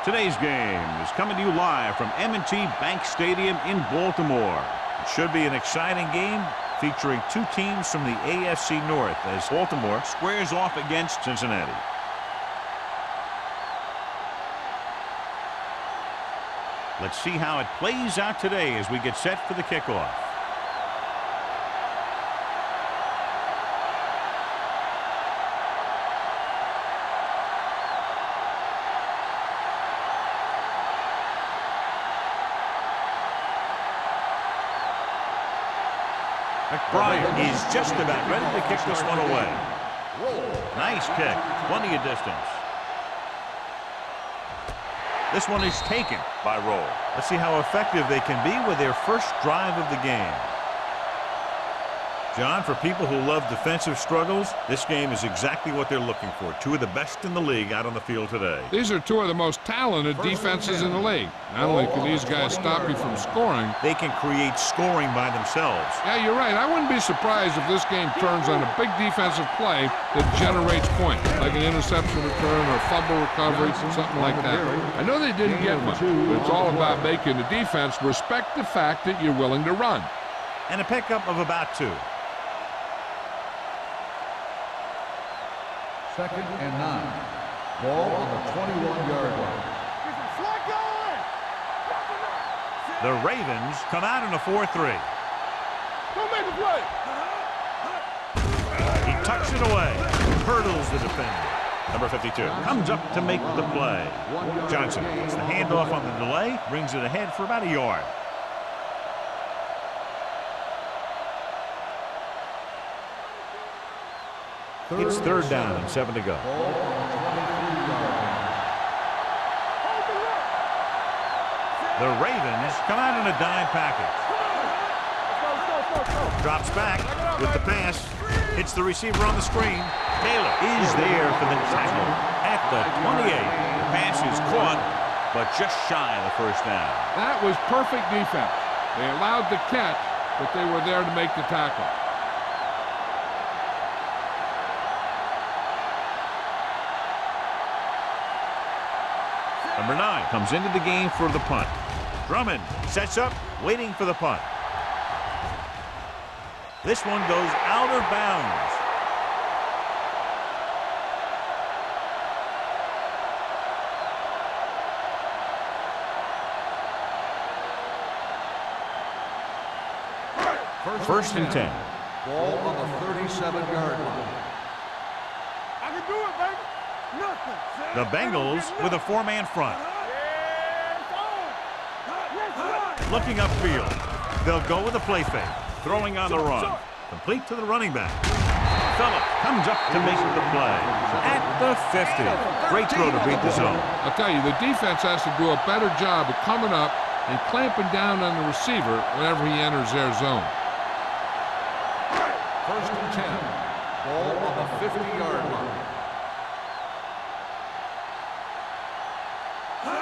Today's game is coming to you live from M&T Bank Stadium in Baltimore. It should be an exciting game featuring two teams from the AFC North as Baltimore squares off against Cincinnati. Let's see how it plays out today as we get set for the kickoff. McBride is just about ready to kick this one away. Nice kick, plenty of distance. This one is taken by Roll. Let's see how effective they can be with their first drive of the game. John, for people who love defensive struggles, this game is exactly what they're looking for. Two of the best in the league out on the field today. These are two of the most talented defenses in the league. Not only can these guys stop you from scoring, they can create scoring by themselves. Yeah, you're right. I wouldn't be surprised if this game turns on a big defensive play that generates points, like an interception return or fumble recovery, something like that. I know they didn't get much, but it's all about making the defense respect the fact that you're willing to run. And a pickup of about 2. 2nd and 9. Ball on the 21-yard line. The Ravens come out in a 4-3. Don't make a play. He tucks it away. Hurdles the defender. Number 52 comes up to make the play. Johnson gets the handoff on the delay, brings it ahead for about a yard. It's 3rd down and 7 to go. The Ravens come out in a dime package. Drops back with the pass. Hits the receiver on the screen. Taylor is there for the tackle at the 28. The pass is caught, but just shy of the first down. That was perfect defense. They allowed the catch, but they were there to make the tackle. Number 9 comes into the game for the punt. Drummond sets up, waiting for the punt. This one goes out of bounds. First and 10. Ball on the 37-yard line. I can do it, baby. Nothing. The Bengals with a 4-man front. Looking upfield. They'll go with a play fake. Throwing on the run. Complete to the running back. Phillips comes up to make the play. At the 50. Great throw to beat the zone. I'll tell you, the defense has to do a better job of coming up and clamping down on the receiver whenever he enters their zone. 1st and 10. Ball on the 50-yard line.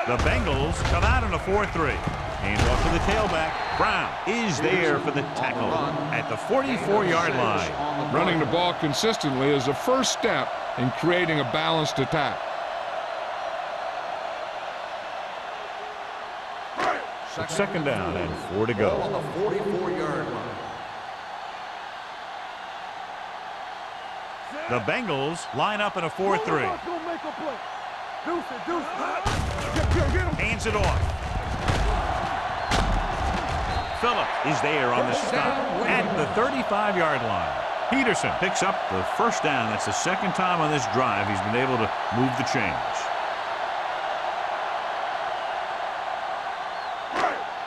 The Bengals come out in a 4-3. Hands off to the tailback. Brown is there for the tackle at the 44-yard line. Running the ball consistently is the first step in creating a balanced attack. 2nd down and 4 to go. On the 44-yard line. The Bengals line up in a 4-3. Hands it off. Phillips is there on the stop at the 35-yard line. Peterson picks up the first down. That's the 2nd time on this drive he's been able to move the chains.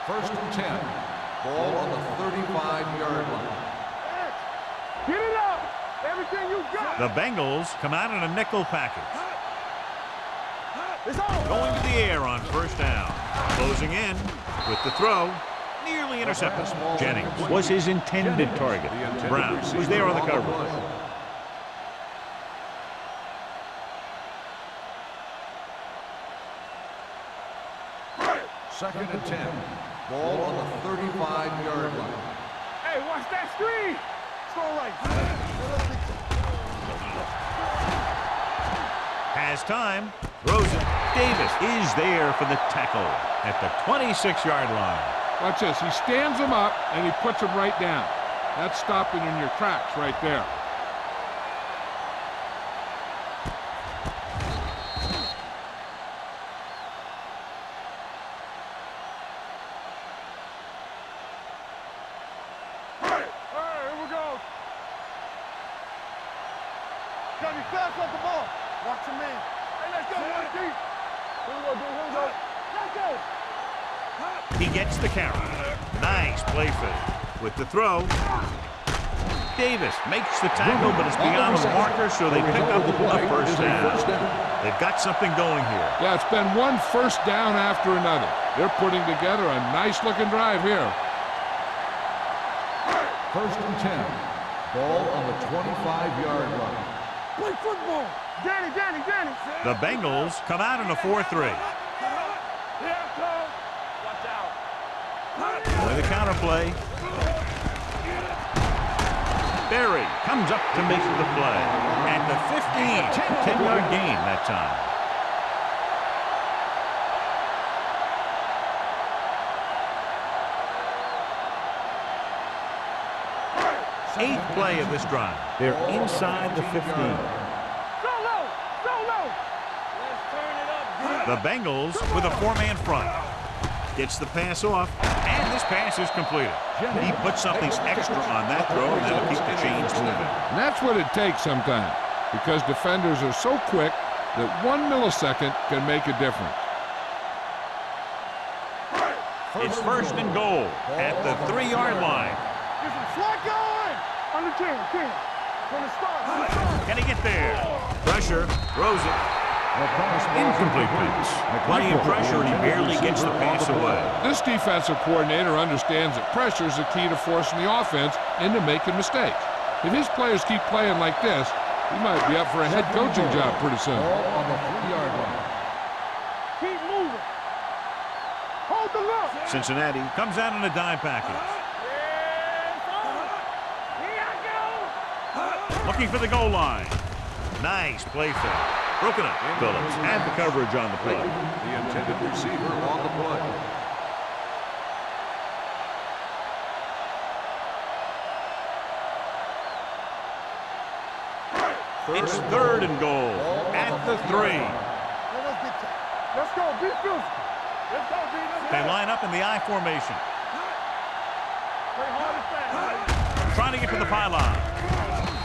1st and 10. Ball on the 35-yard line. Get it up. Everything you got. The Bengals come out in a nickel package. It's on. Going to the air on 1st down. Closing in with the throw. Nearly intercepted. Jennings was his intended target. Brown was there on the coverage. 2nd and 10. Ball on the 35-yard line. Hey, watch that screen. It's all right. Has time. Throws it. Davis is there for the tackle at the 26-yard line. Watch this. He stands him up, and he puts him right down. That's stopping in your tracks right there. Johnny, fast off the ball. Watch your man. Hey, let's go, one deep. Here we go, dude. Here we go. Let's go. He gets the carry. Nice play fake. With the throw, Davis makes the tackle, but it's beyond the marker, so they pick up a first down. They've got something going here. Yeah, it's been one first down after another. They're putting together a nice-looking drive here. First and 10. Ball on the 25-yard line. Play football. Danny. The Bengals come out in a 4-3. Here I come. Watch out. With the counter play. Berry comes up to make the play. At the 15, 10-yard gain that time. Eighth play of this drive. They're inside the 15. So low. Let's turn it up. The Bengals with a four-man front. Gets the pass off, and this pass is completed. He puts something extra on that throw, and that'll keep the chains moving. And that's what it takes sometimes, because defenders are so quick that 1 millisecond can make a difference. It's first and goal at the 3-yard line. Get some slack going. Under 10. From the start. Can he get there? Pressure, throws it. Incomplete pass. Plenty of pressure, and he barely gets the pass away. This defensive coordinator understands that pressure is the key to forcing the offense into making mistakes. If his players keep playing like this, he might be up for a head coaching job pretty soon. Ball on the 3-yard line. Keep moving. Hold the look. Cincinnati comes out in a dime package. Looking for the goal line. Nice play fake. Broken up. Phillips had the coverage on the play. The intended receiver on the play. It's third and goal at the 3. Let's go. Be physical. Let's go, B. They line up in the I formation. Play hard and fast. Trying to get to the pylon.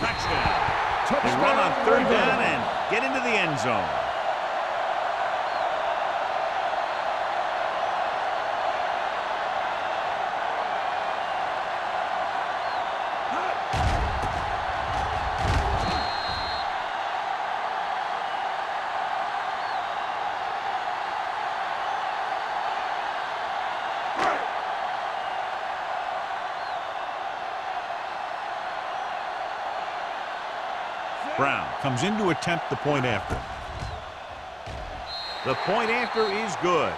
Touchdown. They run on third down and get into the end zone. Brown comes in to attempt the point after. The point after is good.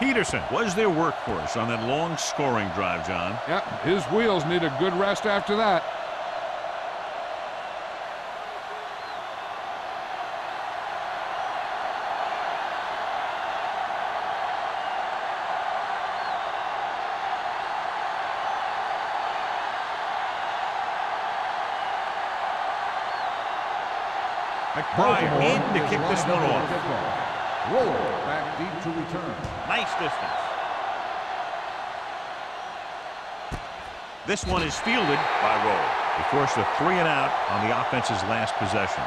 Peterson was their workhorse on that long scoring drive, John. Yep, his wheels need a good rest after that. McBride in to kick this one off. Roll back deep to return. Nice distance. This one is fielded by Roll. They force a 3 and out on the offense's last possession.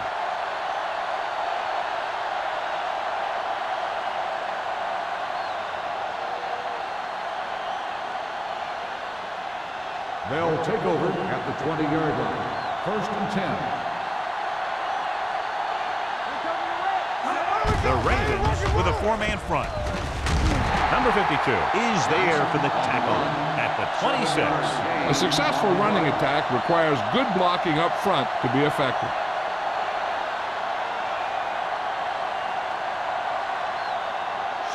They'll take over at the 20-yard line. First and 10. The Ravens with a 4-man front. Number 52 is there for the tackle at the 26. A successful running attack requires good blocking up front to be effective.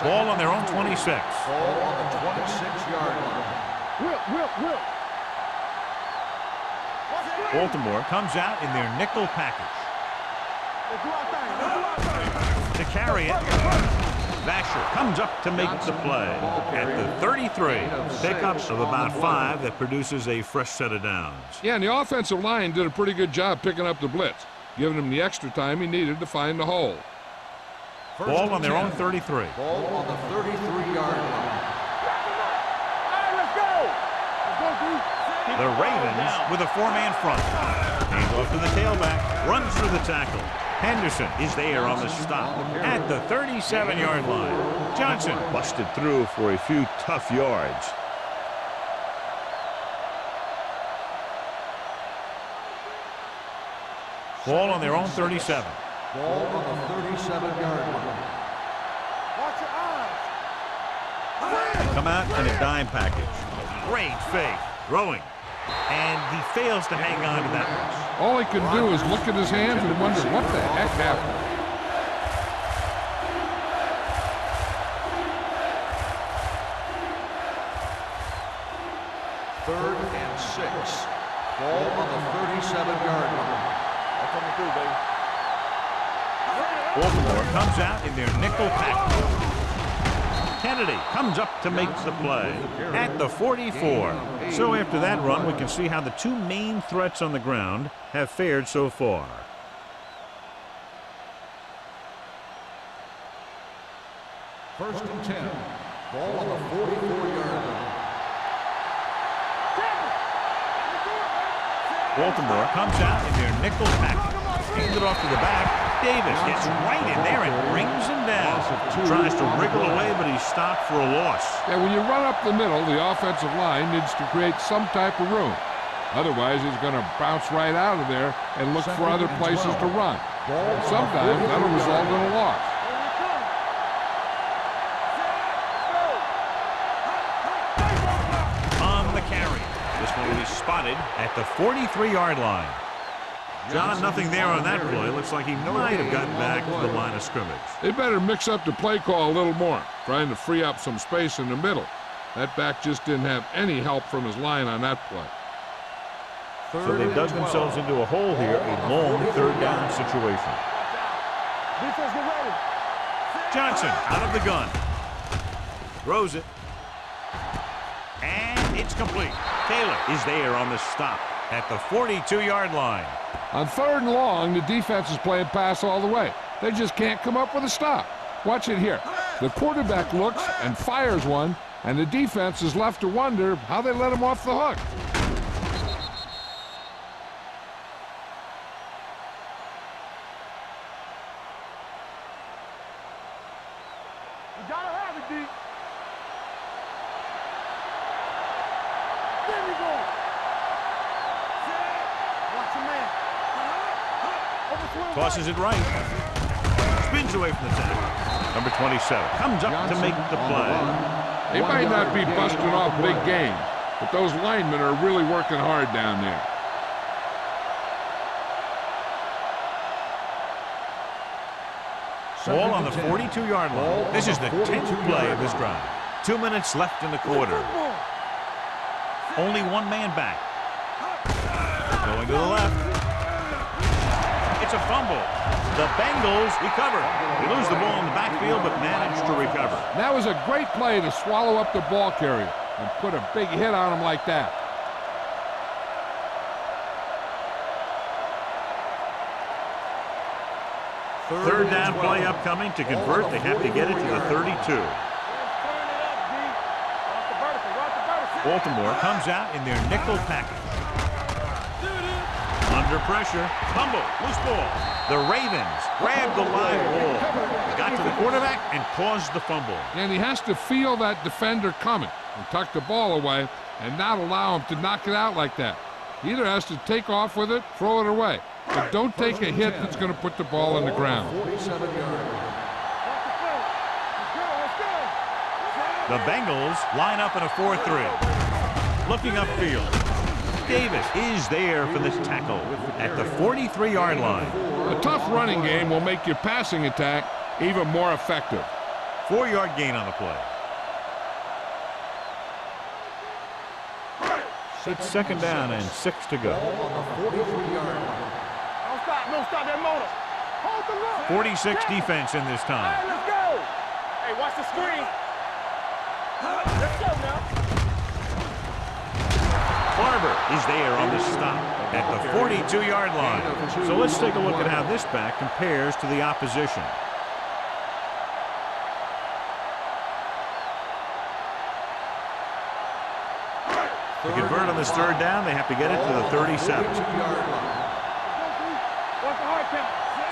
Ball on their own 26. Ball on the 26-yard line. Whip. Baltimore comes out in their nickel package. Let's do our thing. to carry it. Vasher comes up to make the play at the 33. Pickups of about 5 that produces a fresh set of downs. Yeah, and the offensive line did a pretty good job picking up the blitz, giving him the extra time he needed to find the hole. Ball on their own 33. Ball on the 33-yard line. The Ravens with a 4-man front. Hands off to the tailback. Runs through the tackle. Henderson is there on the stop at the 37-yard line. Johnson busted through for a few tough yards. Ball on their own 37. Ball on the 37-yard line. Watch your eyes. Come out in a dime package. Great fake. Throwing. And he fails to hang on to that one. All he can do is look at his hands and wonder what the heck happened. Third and 6. Ball on the 37-yard line. That's coming through, baby. Baltimore comes out in their nickel package. Kennedy comes up to make the play at the 44. So after that run, we can see how the two main threats on the ground have fared so far. First and 10. Ball on the 44-yard line. Baltimore comes out in their nickel package. Hands it off to the back. Davis gets right in there and brings him down. Tries to wriggle away, but he's stopped for a loss. Yeah, when you run up the middle, the offensive line needs to create some type of room. Otherwise, he's going to bounce right out of there and look for other places to run. Sometimes that'll result in a loss. On the carry. This one will be spotted at the 43-yard line. John, nothing there on that play. Looks like he might have gotten back to the line of scrimmage. They better mix up the play call a little more, trying to free up some space in the middle. That back just didn't have any help from his line on that play. So they dug themselves into a hole here, a long third down situation. Defense, get ready. Johnson out of the gun. Throws it. And it's complete. Taylor is there on the stop at the 42-yard line. On 3rd and long, the defense is playing pass all the way. They just can't come up with a stop. Watch it here. The quarterback looks and fires one, and the defense is left to wonder how they let him off the hook. You gotta have it, D. There we go. Watch your man. Tosses it right. Spins away from the tackle. Number 27 comes up to make the play. They might not be busting off big games, but those linemen are really working hard down there. Ball on the 42-yard line. This is the 10th play of this drive. 2 minutes left in the quarter. Only one man back. Going to the left. It's a fumble. The Bengals recover. They lose the ball in the backfield, but manage to recover. That was a great play to swallow up the ball carrier and put a big hit on him like that. Third down play upcoming. To convert, they have to get it to the 32. Baltimore comes out in their nickel package. Under pressure, fumble, loose ball. The Ravens grab the live ball. They got to the quarterback and caused the fumble. And he has to feel that defender coming and tuck the ball away and not allow him to knock it out like that. He either has to take off with it, throw it away. But don't take a hit that's going to put the ball on the ground. The Bengals line up in a 4-3. Looking upfield. Davis is there for this tackle at the 43-yard line. A tough running game will make your passing attack even more effective. 4-yard gain on the play. It's second down and 6 to go. Don't stop that motor. Hold the look. 46 defense in this time. Hey, let's go. Hey, watch the screen. Let's go now. Barber is there on the stop at the 42-yard line. So let's take a look at how this back compares to the opposition. To convert on this third down, they have to get it to the 37.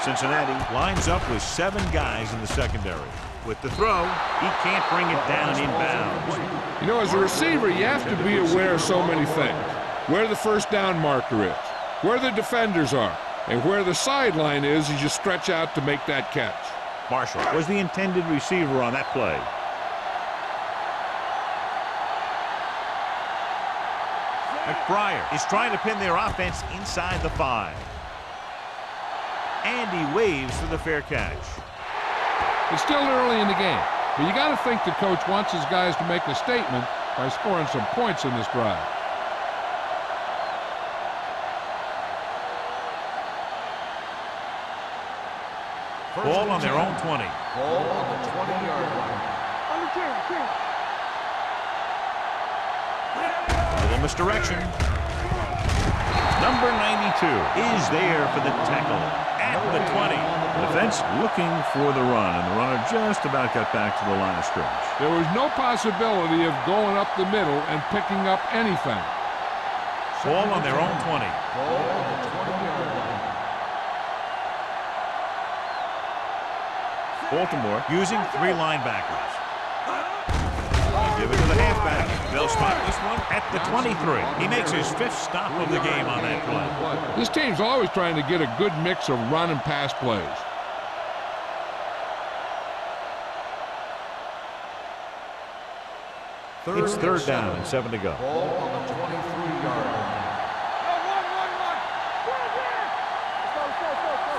Cincinnati lines up with 7 guys in the secondary. With the throw, he can't bring it down inbounds. You know, as a receiver, you have to be aware of so many things. Where the first down marker is, where the defenders are, and where the sideline is as you stretch out to make that catch. Marshall was the intended receiver on that play. McBriar is trying to pin their offense inside the 5. And he waves for the fair catch. It's still early in the game, but you got to think the coach wants his guys to make a statement by scoring some points in this drive. Ball on their own 20. Ball on the 20-yard line. Little misdirection. Number 92 is there for the tackle at the 20. The defense looking for the run, and the runner just about got back to the line of scrimmage. There was no possibility of going up the middle and picking up anything. Ball on their own 20. Ball on the 20-yard line. Baltimore using 3 linebackers. Give it to the halfback. They'll spot this one at the 23. He makes his 5th stop of the game on that play. This team's always trying to get a good mix of run and pass plays. It's third down and 7 to go. Ball on the 23-yard line.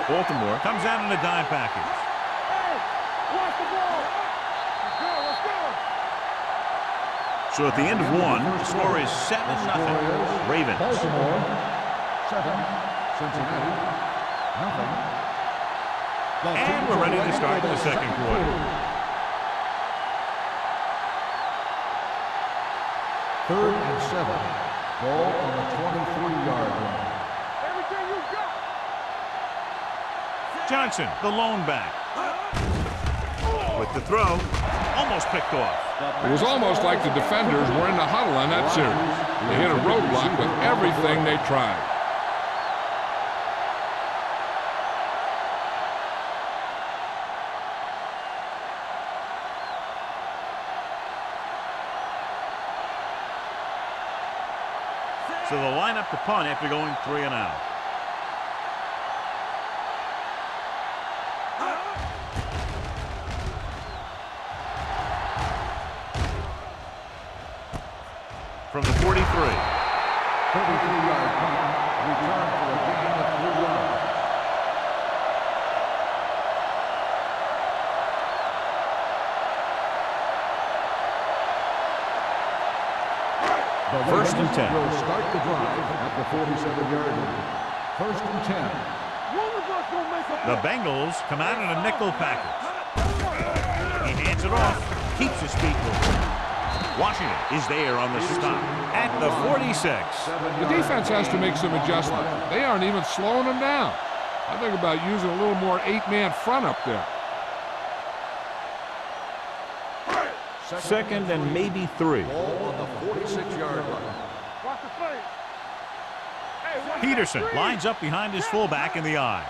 Baltimore comes out in a dime package. So at the end of 1, the score is 7-0. Ravens. Baltimore 7, Cincinnati nothing. And we're ready to start the second quarter. Third and 7. Ball on the 23-yard line. Everything you got. Johnson, the lone back. With the throw, almost picked off. It was almost like the defenders were in the huddle on that series. They hit a roadblock with everything they tried. So they'll line up to punt after going 3 and out. From the 43. 33-yard punt. Return for a gain of 3 yards. First and 10. Will start the drive at the 47-yard line. First and 10. The Bengals come out in a nickel package. He hands it off, keeps his feet moving. Washington is there on the stop at the 46. The defense has to make some adjustments. They aren't even slowing them down. I think about using a little more 8-man front up there. Second and maybe 3. Ball on the 46-yard line. Watch the face. Peterson lines up behind his fullback in the eye.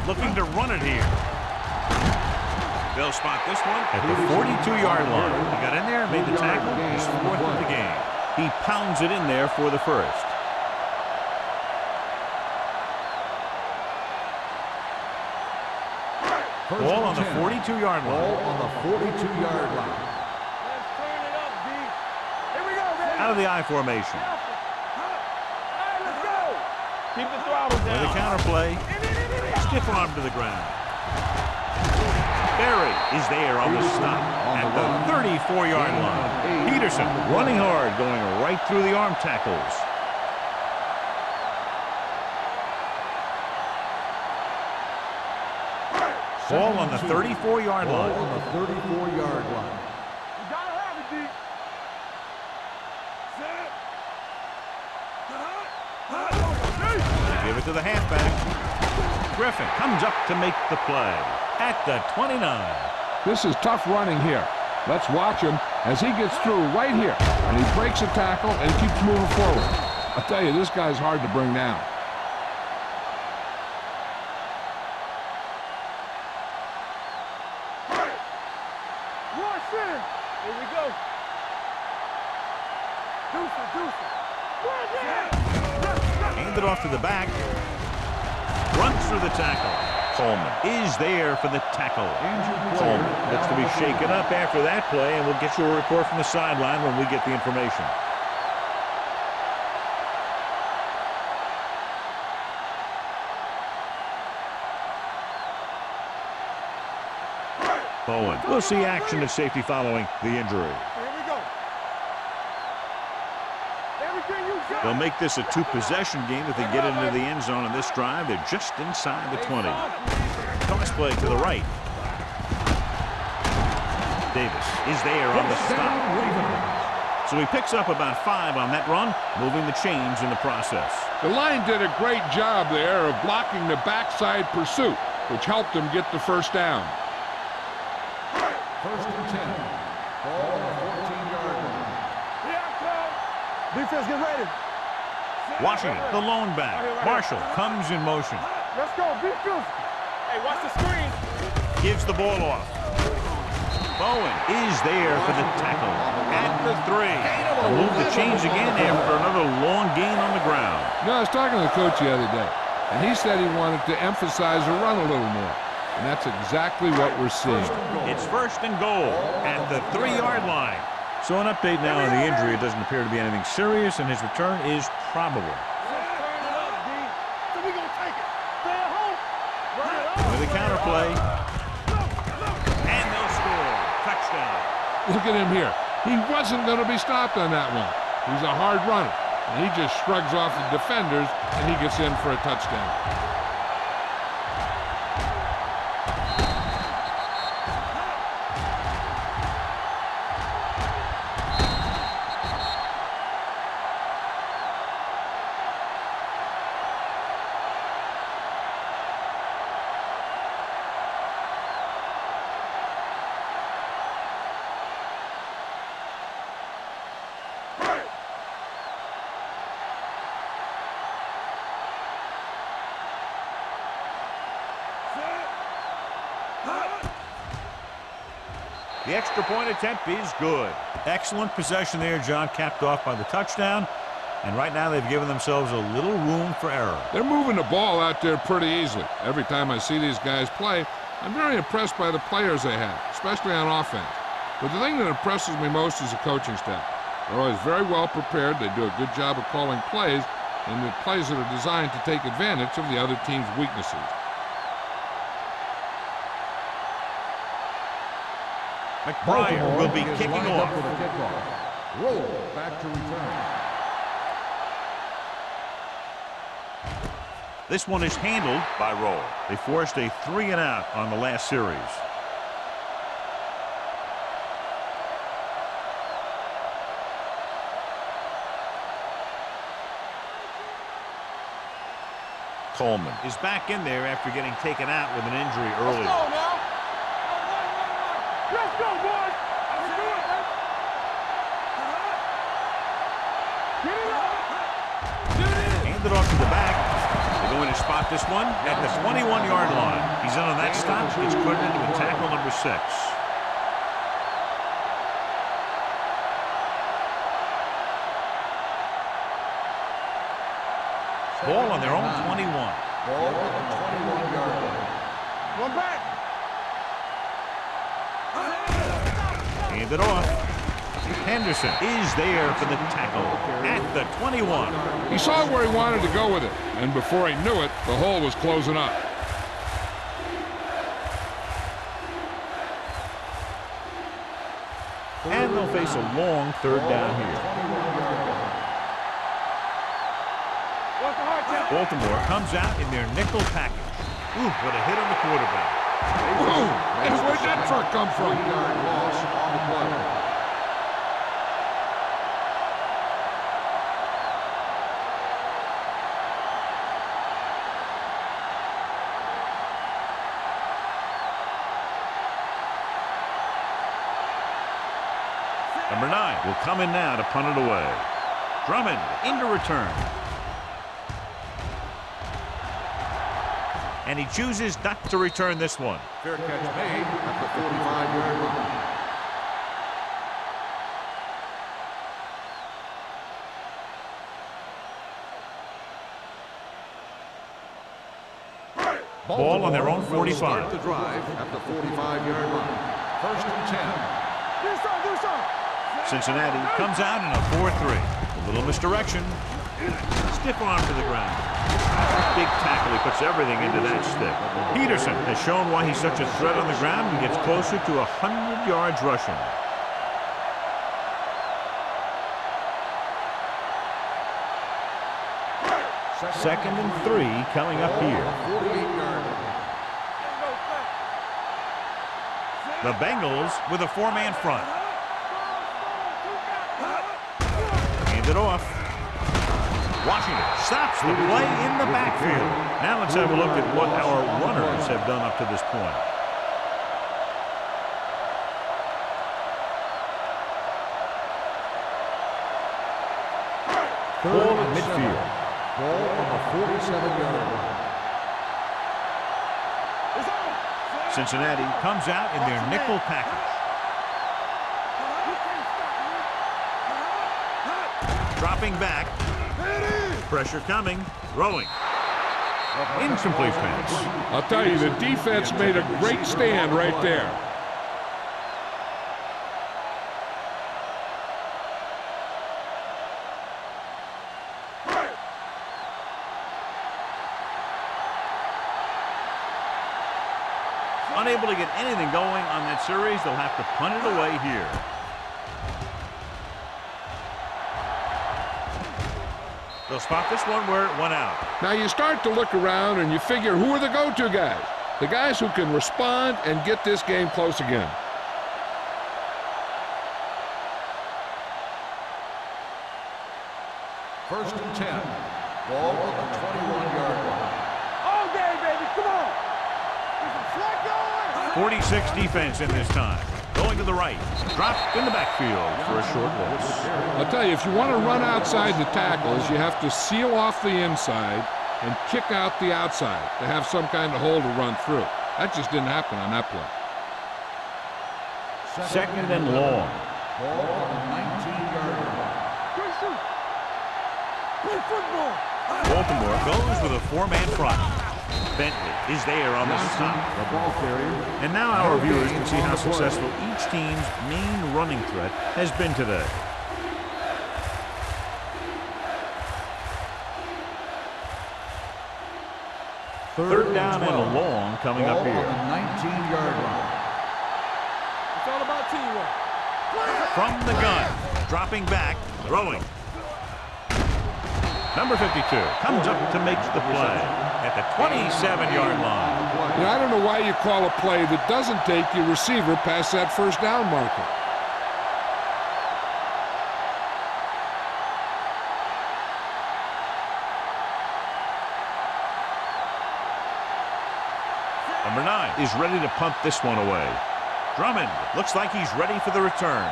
Looking to run it here. They'll spot this one at the 42-yard line. He got in there and made the tackle. His 4th of the game. He pounds it in there for the first. Ball on the 42-yard line. Ball on the 42-yard line. Let's turn it up, D. Here we go, ready? Out of the I formation. Hey, let's go. Keep the throttle With a down. counterplay. Stiff arm to the ground. Berry is there on the stop at the 34-yard line. Peterson running hard, going right through the arm tackles. Ball on the 34-yard line. Ball on the 34-yard line. You gotta have it, D. They give it to the halfback. Griffin comes up to make the play at the 29. This is tough running here. Let's watch him as he gets through right here. And he breaks a tackle and keeps moving forward. I'll tell you, this guy's hard to bring down. Rush in. Here we go. Deuce it. Hand it off to the back. Runs through the tackle. Coleman is there for the tackle. Coleman looks to be shaken up after that play, and we'll get you a report from the sideline when we get the information. Bowen. We'll see action at safety following the injury. Here we go. Everything you got. They'll make this a two-possession game if they get into the end zone on this drive. They're just inside the 20. Toss play to the right. Davis is there on the stop. So he picks up about 5 on that run, moving the chains in the process. The line did a great job there of blocking the backside pursuit, which helped them get the first down. 1st and 10. Ball on the 14-yard line. Here I come. Defense, get ready. Washington, the lone back. Marshall comes in motion. Let's go. Be physical. Hey, watch the screen. Gives the ball off. Bowen is there for the tackle at the 3. They'll move the chains again after another long gain on the ground. You know, I was talking to the coach the other day, and he said he wanted to emphasize the run a little more. And that's exactly what we're seeing. It's 1st and goal at the 3-yard line. So an update now on the injury. It doesn't appear to be anything serious, and his return is probable. So we gonna take it. Stay at home. With a counter play. And they'll score. Touchdown. Look at him here. He wasn't going to be stopped on that one. He's a hard runner. And he just shrugs off the defenders, and he gets in for a touchdown. The extra point attempt is good. Excellent possession there, John, capped off by the touchdown. And right now they've given themselves a little room for error. They're moving the ball out there pretty easily. Every time I see these guys play, I'm very impressed by the players they have, especially on offense. But the thing that impresses me most is the coaching staff. They're always very well prepared. They do a good job of calling plays, and the plays that are designed to take advantage of the other team's weaknesses. McBride will be kicking off. With a kickoff. Roll back to return. This one is handled by Roll. They forced a 3-and-out on the last series. Coleman is back in there after getting taken out with an injury earlier. Let's go now. Let's go, boys. Let's do it, man. Get it up. Hand it off to the back. They're going to spot this one at the 21-yard line. He's in on that stop. Gets credited with tackle number 6. Ball on their own 21. Ball on the 21-yard line. One back. Hand it off. Henderson is there for the tackle at the 21. He saw where he wanted to go with it, and before he knew it, the hole was closing up. And they'll face a long 3rd down here. Baltimore comes out in their nickel package. Ooh, what a hit on the quarterback. Boom! And where'd that truck come from? 3-yard loss on the play. Number 9 will come in now to punt it away. Drummond into return. And he chooses not to return this one. Fair catch made at the 45-yard line. Ball on their own 45. Start the drive at the 45-yard line. 1st and 10. Cincinnati comes out in a 4-3. A little misdirection. Stiff arm to the ground. Big tackle. He puts everything into that stick. Peterson has shown why he's such a threat on the ground and gets closer to 100 yards rushing. Second and 3 coming up here. 48-yard The Bengals with a 4-man front. Hand it off. Washington stops the play in the backfield. Now let's have a look at what our runners have done up to this point. Ball at midfield. Ball on the 47-yard line. Cincinnati comes out in their nickel package. Dropping back. Pressure coming. Throwing. Incomplete pass. I'll tell you, the defense made a great stand right there. Unable to get anything going on that series, they'll have to punt it away here. They'll spot this one where it went out. Now you start to look around and you figure, who are the go-to guys? The guys who can respond and get this game close again. First and 10. Ball on the 21-yard line. All day, baby. Come on. 46 defense in this time. Going to the right. Dropped in the backfield for a short loss. I'll tell you, if you want to run outside the tackles, you have to seal off the inside and kick out the outside to have some kind of hole to run through. That just didn't happen on that play. Second and long. Ball on the 19-yard line. Play football. Baltimore goes with a 4-man front. Bentley is there on the stop. The ball carrier. And now our viewers can see how successful each team's main running threat has been today. Third down and long coming up here. Ball on the 19-yard line. It's all about teamwork. From the gun, dropping back, throwing. Number 52 comes up to make the play at the 27-yard line. You know, I don't know why you call a play that doesn't take your receiver past that first down marker. Number 9 is ready to punt this one away. Drummond looks like he's ready for the return.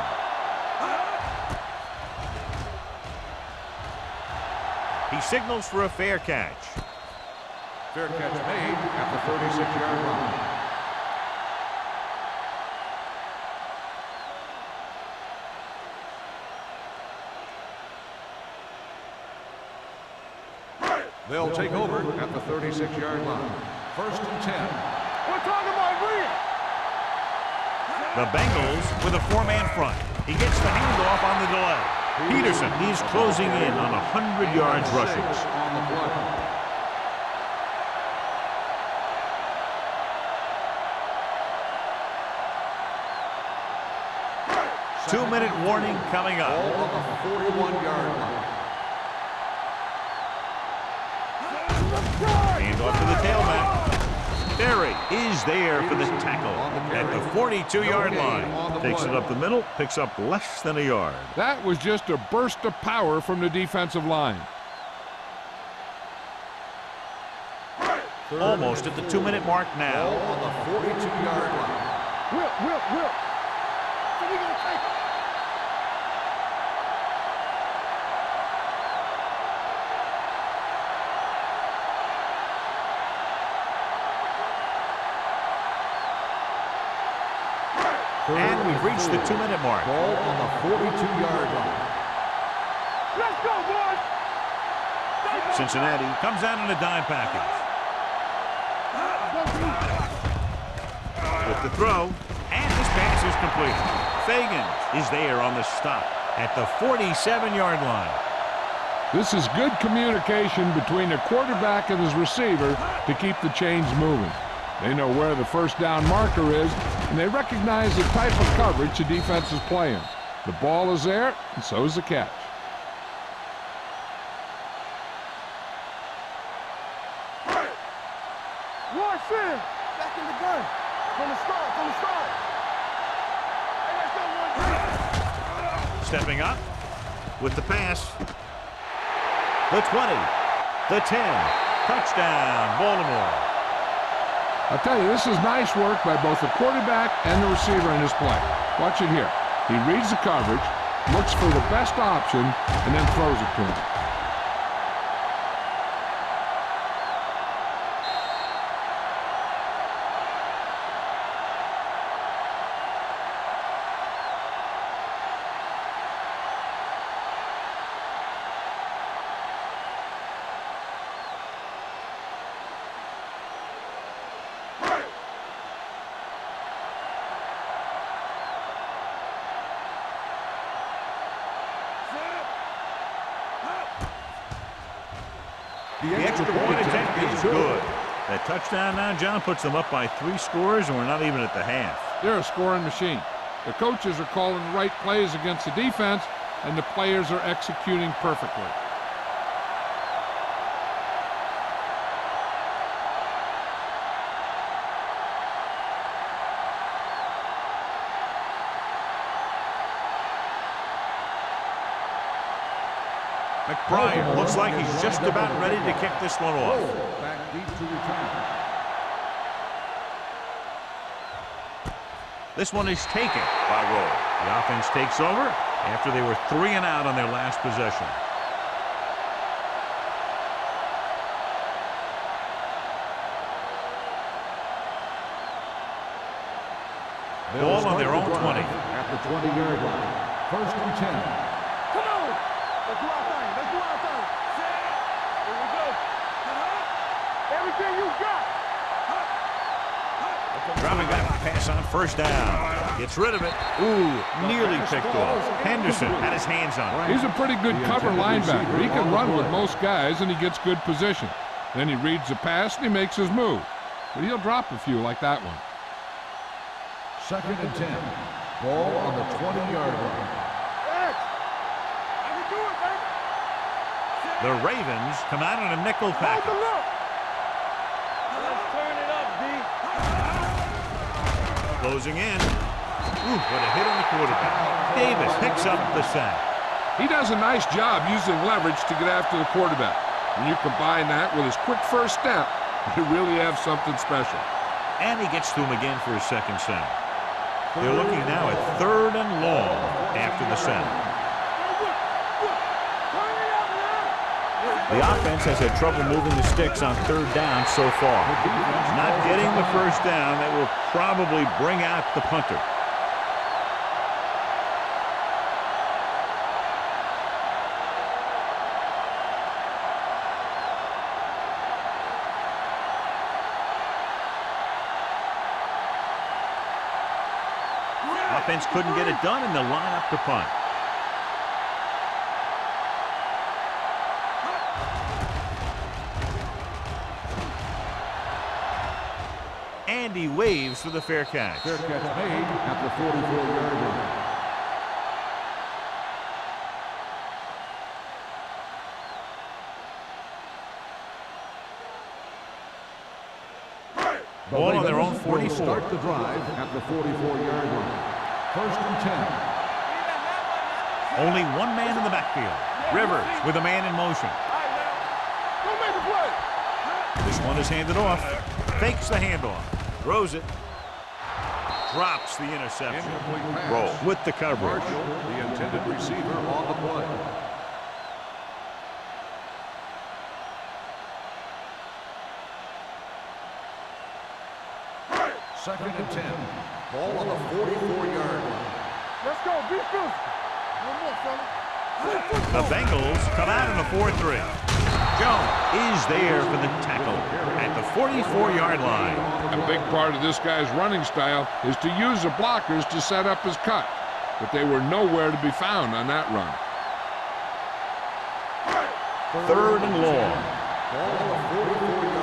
He signals for a fair catch. Fair catch made at the 36-yard line. They'll take over at the 36-yard line. First and 10. We're talking about real. The Bengals with a 4-man front. He gets the handoff on the delay. Peterson, he's closing in on 100 yards rushing. On the play. Two-minute warning coming up. Ball on the 41-yard line. Handoff to the tailback. Berry is there for the tackle at the 42-yard line. Takes it up the middle, picks up less than a yard. That was just a burst of power from the defensive line. Almost at the 2-minute mark now. On the 42-yard line. Whip. So we gonna take it. And we've reached the 2-minute mark. Ball on the 42-yard line. Let's go, boys. Cincinnati comes out in a dime package. With the throw, and this pass is completed. Fagan is there on the stop at the 47-yard line. This is good communication between the quarterback and his receiver to keep the chains moving. They know where the first down marker is, and they recognize the type of coverage the defense is playing. The ball is there, and so is the catch. Watch in. Back in the gun. From the start. Hey, let's go, 1-3. Stepping up with the pass. The 20, the 10, touchdown, Baltimore. I'll tell you, this is nice work by both the quarterback and the receiver in this play. Watch it here. He reads the coverage, looks for the best option, and then throws it to him. The extra point attempt is good. That touchdown now, John, puts them up by 3 scores, and we're not even at the half. They're a scoring machine. The coaches are calling the right plays against the defense, and the players are executing perfectly. McBride looks like he's just about ready to kick this one off. Back deep to return. This one is taken by Roll. The offense takes over after they were 3 and out on their last possession. Ball on their own 20. At the 20-yard line. 1st and 10. Come on. Let's do our thing. Here we go. Everything you got. Dropping back pass on 1st down. Gets rid of it. Ooh, nearly picked off. Henderson had his hands on it. He's a pretty good cover linebacker. He can run with most guys, and he gets good position. Then he reads the pass, and he makes his move. But he'll drop a few like that one. 2nd and 10. Ball on the 20-yard line. I can do it, baby. The Ravens come out in a nickel package. Let's turn it up, D. Closing in. Ooh, what a hit on the quarterback. Davis picks up the sack. He does a nice job using leverage to get after the quarterback. When you combine that with his quick first step, you really have something special. And he gets to him again for his 2nd sack. They're looking now at 3rd and long after the sack. The offense has had trouble moving the sticks on 3rd down so far. Not getting the 1st down, that will probably bring out the punter. Offense couldn't get it done, and they'll line up to punt. And he waves for the fair catch. Fair catch made at the 44-yard line. Ball on their own 44. Start the drive at the 44-yard line. First and 10. Only one man in the backfield. Rivers with a man in motion. Don't make the play. This one is handed off. Fakes the handoff. Throws it. Drops the interception. Incomplete pass. Roll with the coverage. Marshall, the intended receiver on the play. Second and 10. Ball on the 44-yard line. Let's go. Be physical. One more, fella. The Bengals come out in a 4-3. Jones is there for the tackle at the 44-yard line. A big part of this guy's running style is to use the blockers to set up his cut, but they were nowhere to be found on that run. Third and long. Ball on the 44-yard line.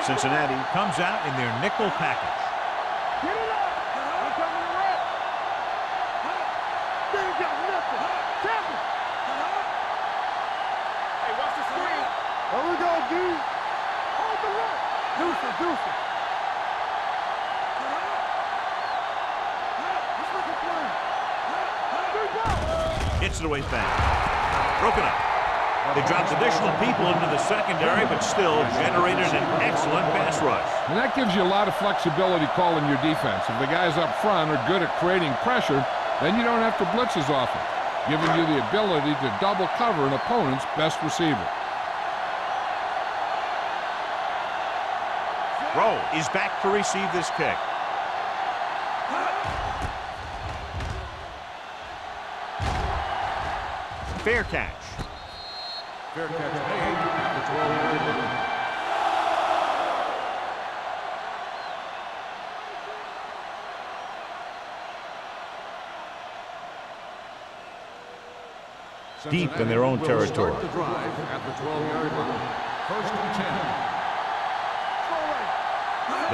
Cincinnati comes out in their nickel package. Get it up. I'm coming to rap. They ain't got nothing. Tackle. Hey, watch the screen. There we go, D. Hold the run. Deuce it. Let's make a play. Big ball. Hits it away fast. Broken up. They dropped additional people into the secondary, but still generated an excellent pass rush. And that gives you a lot of flexibility calling your defense. If the guys up front are good at creating pressure, then you don't have to blitz as often, giving you the ability to double cover an opponent's best receiver. Rowe is back to receive this kick. Fair catch. Fair catch made at the 12-yard line. Deep in their own territory. Start the drive at the 12-yard line. First and 10.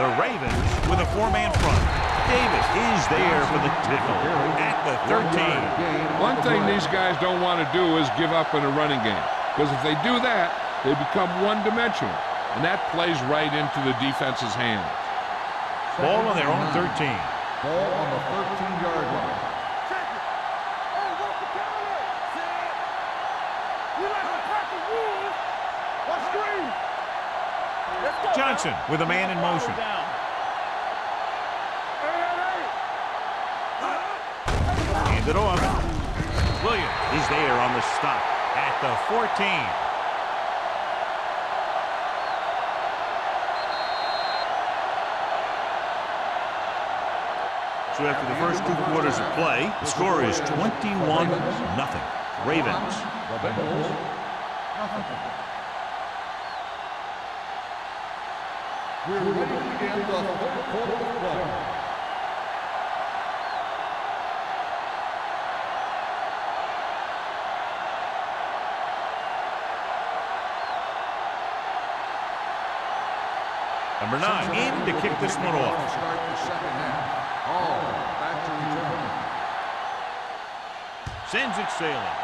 The Ravens with a four-man front. Davis is there for the tackle at the 13. One thing these guys don't want to do is give up in a running game, because if they do that, they become one-dimensional, and that plays right into the defense's hands. Ball on their own 13. Ball on the 13-yard line. Check it. Hey, what's the counter? We like to practice rules. Watch screen. Let's go. Johnson with a man in motion. Hand it off. Williams is there on the stop at the 14. So after the first 2 quarters of play, the score is 21-0. Ravens. The Bengals, nothing. We're ready to begin the third quarter of play. Number 9 in to kick this one off. Start the second half. All back to return. Sends it sailing.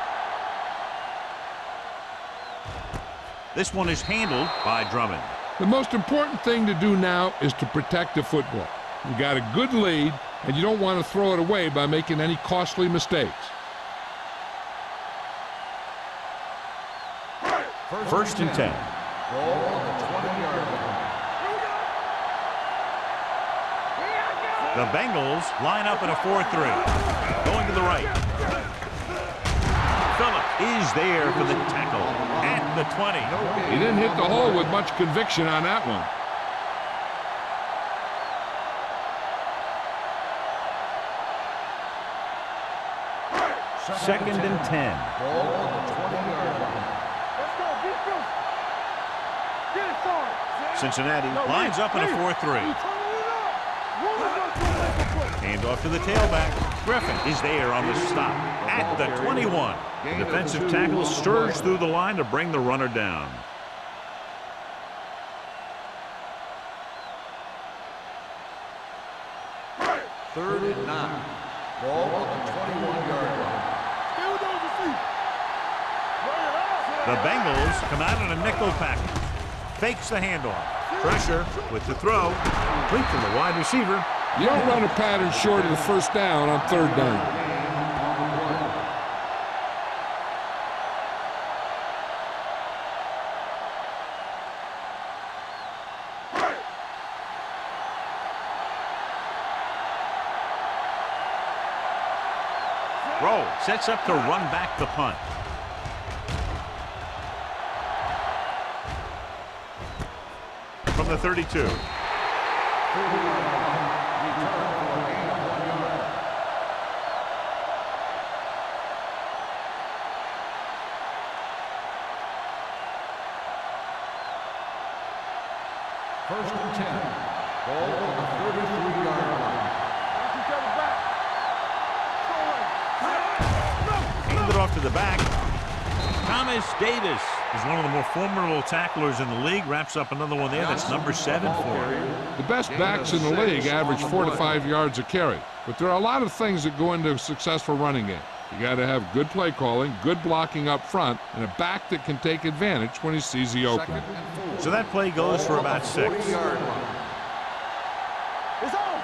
This one is handled by Drummond. The most important thing to do now is to protect the football. You got a good lead, and you don't want to throw it away by making any costly mistakes. First and 10. Ball on the 20-yard line. The Bengals line up in a 4-3. Going to the right. Phillip is there for the tackle at the 20. He didn't hit the hole with much conviction on that one. Second and 10. Ball on the 20-yard line. Let's go. Be physical. Get it started. Cincinnati lines up in a 4-3. Hand off to the tailback. Griffin is there on the stop at the 21. The defensive tackle stirs through the line to bring the runner down. Third and 9. Ball on the 21-yard line. The Bengals come out in a nickel package. Fakes the handoff. Pressure with the throw. Complete from the wide receiver. You don't run a pattern short of the first down on third down. Roll sets up to run back the punt. From the 32. First and 10. Ball on the 33-yard line. Handed off to the back. Thomas Davis is one of the more formidable tacklers in the league. Wraps up another one there. That's number 7 for him. The best backs in the league average 4 to 5 yards a carry. But there are a lot of things that go into a successful running game. You got to have good play calling, good blocking up front, and a back that can take advantage when he sees the opening. So that play goes for about 6. It's on.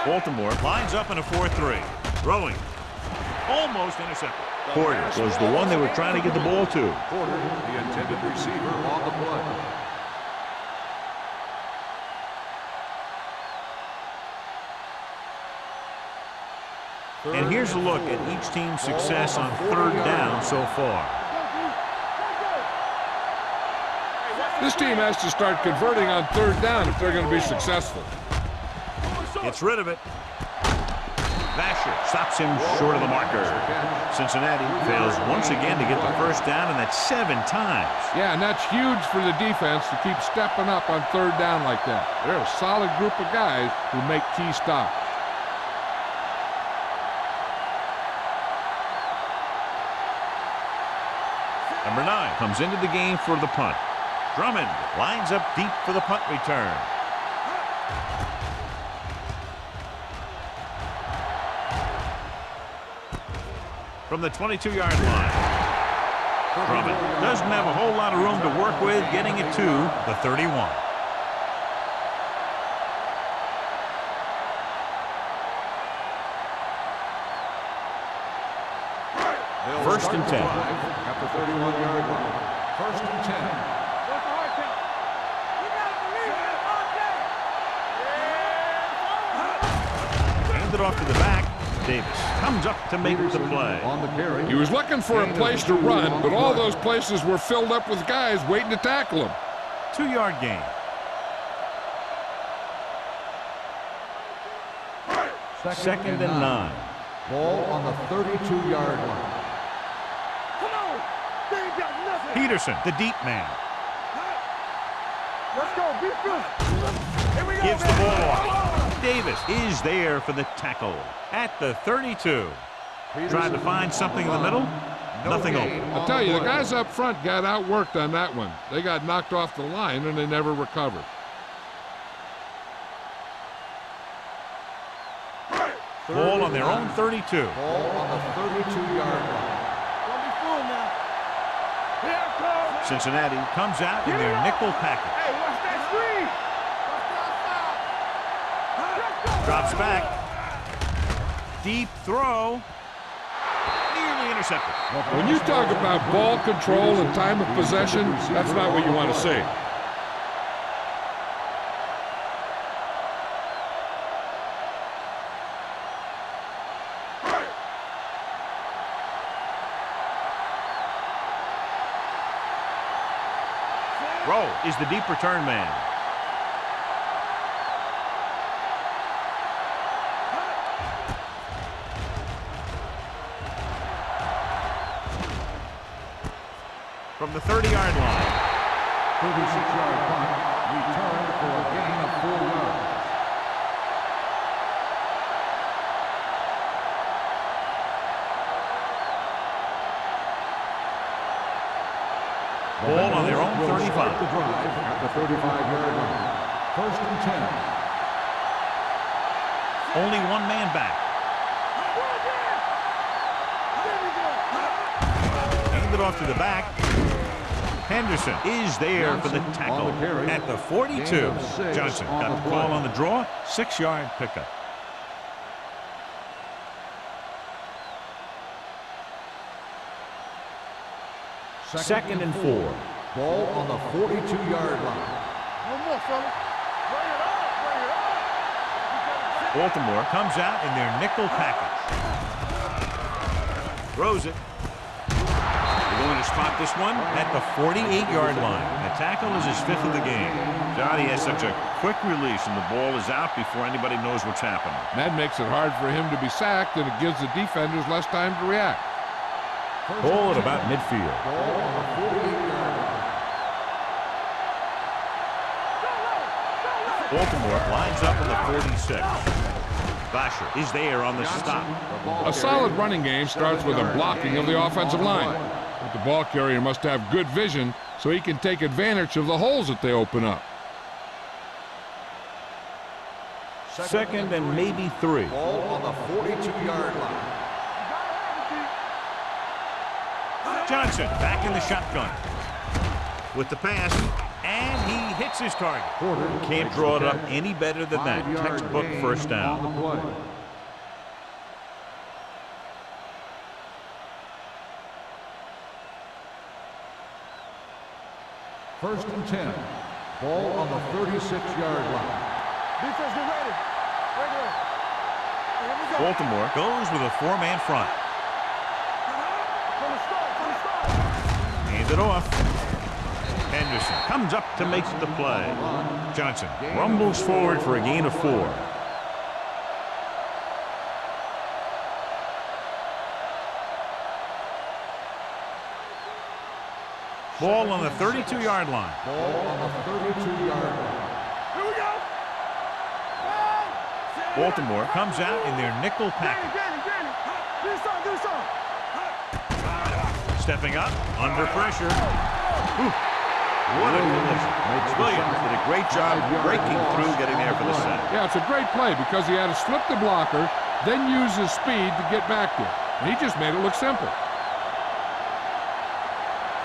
Baltimore lines up in a 4-3. Throwing. Almost intercepted. Porter was the one they were trying to get the ball to. Porter, the intended receiver on the play. And here's a look at each team's success on third down so far. This team has to start converting on third down if they're going to be successful. Gets rid of it. Vasher stops him short of the marker. Cincinnati fails once again to get the first down, and that's 7 times. Yeah, and that's huge for the defense to keep stepping up on third down like that. They're a solid group of guys who make key stops. Number 9 comes into the game for the punt. Drummond lines up deep for the punt return. From the 22-yard line. Drummond doesn't have a whole lot of room to work with, getting it to the 31. First and 10. At the 31-yard line. First and 10. Handed off to the back. Davis comes up to make the play. On the carry. He was looking for a place to run, but all those places were filled up with guys waiting to tackle him. 2-yard gain. Second and 9. Ball on the 32-yard line. Come on. They ain't got nothing. Peterson, the deep man, Let's go. Be good. Here we go. gives the baby. ball off. Davis is there for the tackle at the 32. Tried to find something in the middle. Nothing open. I'll tell you, the guys up front got outworked on that one. They got knocked off the line, and they never recovered. Ball on their own 32. Ball on the 32-yard line. Don't be fooled now. Here it comes. Cincinnati comes out in their nickel package. Hey, watch that screen. Drops back. Deep throw. Nearly intercepted. When you talk about ball control and time of possession, that's not what you want to see. Rowe is the deep return man. From the 30-yard line. 36-yard punt. Return for a gain of 4 yards. Ball on their own 35. The drive at the 35-yard line. First and 10. Only one man back. Handed off to the back. Henderson is there for the tackle at the 42. Johnson got the ball on the draw, 6-yard pickup. Second and 4. Ball on the 42-yard line. One more, fella. Bring it up, bring it up. Baltimore comes out in their nickel package. Throws it. They're going to spot this one at the 48-yard line. The tackle is his 5th of the game. God, he has such a quick release, and the ball is out before anybody knows what's happening. That makes it hard for him to be sacked, and it gives the defenders less time to react. Ball at about midfield. Ball on the 48-yard line. Baltimore lines up on the 46. Basher is there on the stop. A solid running game starts with a blocking of the offensive line. But the ball carrier must have good vision so he can take advantage of the holes that they open up. Second and maybe 3. Ball on the 42-yard line. Johnson back in the shotgun with the pass, and he hits his target. Can't draw it up any better than that. Textbook first down. First and 10. Ball on the 36-yard line. Defense, get ready. Here we go. Baltimore goes with a 4-man front. From the start, from the start. Hands it off. Henderson comes up to make the play. Johnson rumbles forward for a gain of 4. Ball on the 32-yard line. Ball on the 32-yard line. Here we go. Baltimore comes out in their nickel package. Danny. Do something. Stepping up, under pressure. Ooh, what a collision. Williams did a great job breaking through, getting there for the sack. Yeah, it's a great play because he had to slip the blocker, then use his speed to get back there. And he just made it look simple.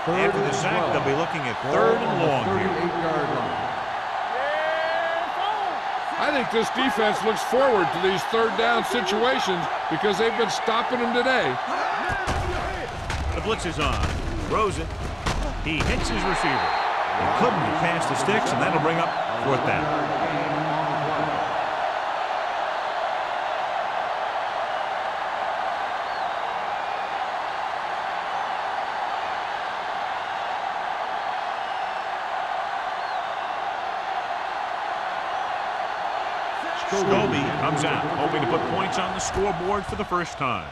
After the sack, they'll be looking at 3rd and long here. 38-yard line. I think this defense looks forward to these 3rd down situations because they've been stopping them today. The blitz is on. Throws it. He hits his receiver. He couldn't pass the sticks, and that'll bring up 4th down. Scobie comes out, hoping to put points on the scoreboard for the first time.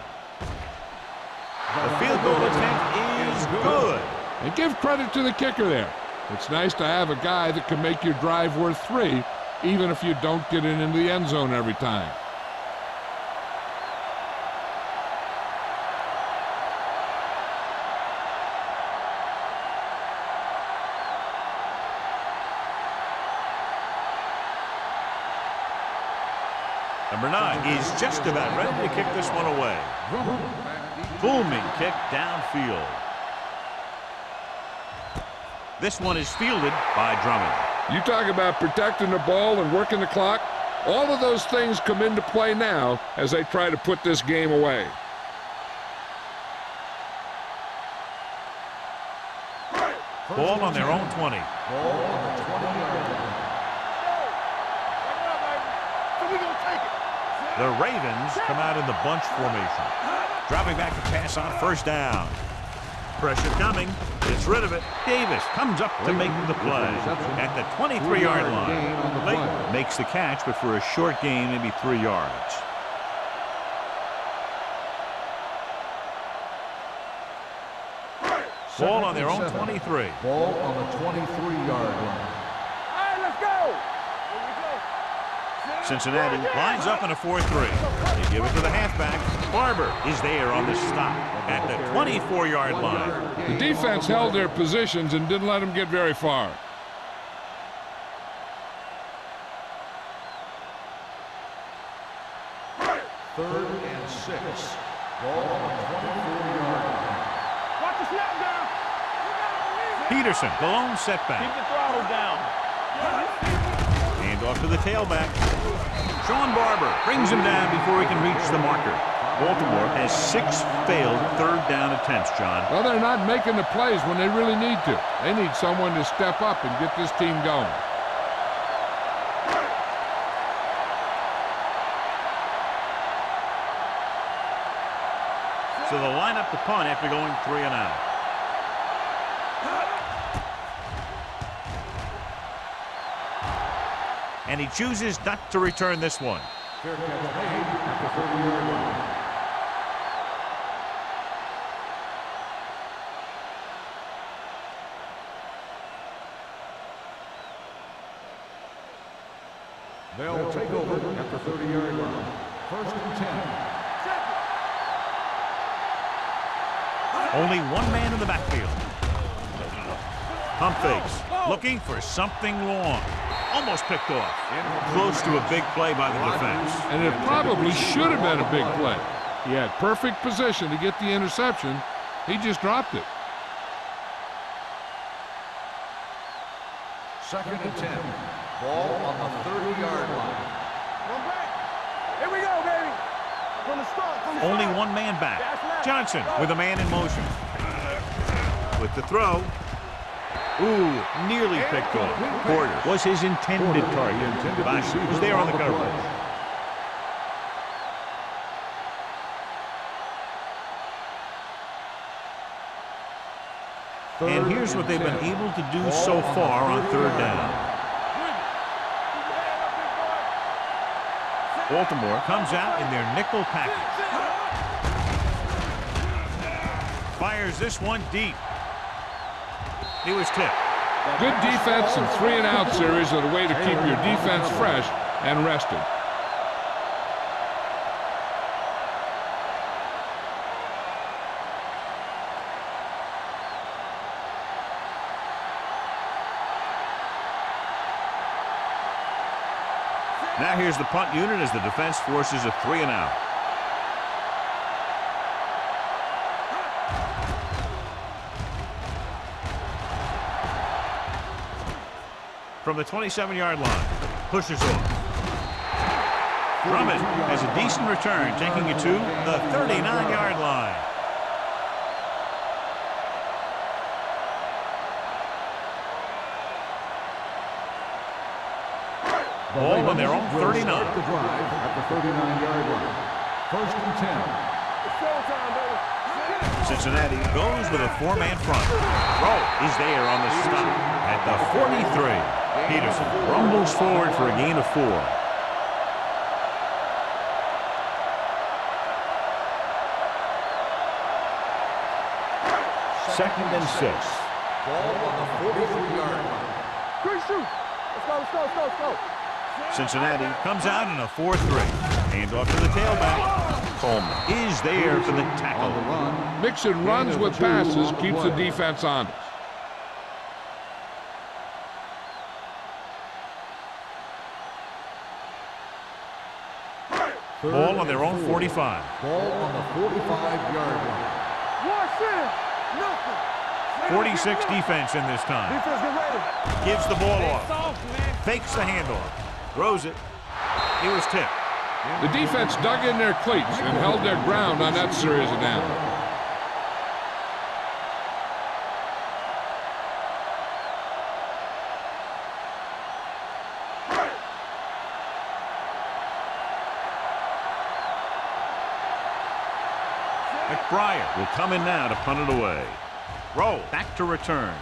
The field goal attempt is good. And give credit to the kicker there. It's nice to have a guy that can make your drive worth 3, even if you don't get it into the end zone every time. Number 9 is just about ready to kick this one away. Booming kick downfield. This one is fielded by Drummond. You talk about protecting the ball and working the clock. All of those things come into play now as they try to put this game away. Ball on their own 20. Ball on the 20-yard line. The Ravens come out in the bunch formation. Dropping back to pass on 1st down. Pressure coming. Gets rid of it. Davis comes up to make the play at the 23-yard line. Lake makes the catch, but for a short gain, maybe 3 yards. Ball on their own 23. Ball on the 23-yard line. All right, let's go. Cincinnati lines up in a 4-3. They give it to the halfback. Barber is there on the stop at the 24-yard line. The defense held their positions and didn't let them get very far. Third and 6. Ball on the 24-yard line. Watch the snap down. Peterson, the lone setback. Keep the throttle down. Hand off to the tailback. Sean Barber brings him down before he can reach the marker. Baltimore has 6 failed third down attempts, John. Well, they're not making the plays when they really need to. They need someone to step up and get this team going. So they'll line up the punt after going 3 and out. And he chooses not to return this one. Fair catch made at the 30-yard line. They'll take over at the 30-yard line. 1st and 10. Only one man in the backfield. Pump fakes, looking for something long. Almost picked off. Close to a big play by the defense. And it probably should have been a big play. He had perfect position to get the interception. He just dropped it. 2nd and 10. Ball on the 30-yard line. Come back. Here we go, baby. From the start. Only one man back. Johnson with a man in motion. With the throw. Ooh, nearly picked off. Porter was his intended target. Bash was there on the coverage. And here's what they've been able to do so far on 3rd down. Baltimore comes out in their nickel package. Fires this one deep. He was tipped. Good defense and 3-and-out series are the way to keep your defense fresh and rested. Now here's the punt unit as the defense forces a 3-and-out. From the 27-yard line, pushes off. Drummond has a decent return, taking it to the 39-yard line. Ball on their own 39. The drive at the 39-yard line. 1st and 10. It's showtime, baby. Cincinnati goes with a 4-man front. Rowe is there on the stop at the 43. Peterson rumbles forward for a gain of 4. Second and 6. Ball on the 43-yard line. Quick shoot. Let's go. Cincinnati comes out in a 4-3. Hand off to the tailback. Coleman is there for the tackle. On the run. Mixing runs with passes keeps the defense honest. Ball on their own 45. Ball on the 45-yard line. Watch it. Nothing. 46 defense in this time. Defense, get ready. Gives the ball off. Fakes the handoff. Throws it. He was tipped. The defense dug in their cleats and held their ground on that series of downs. McBride will come in now to punt it away. Rowe back to return.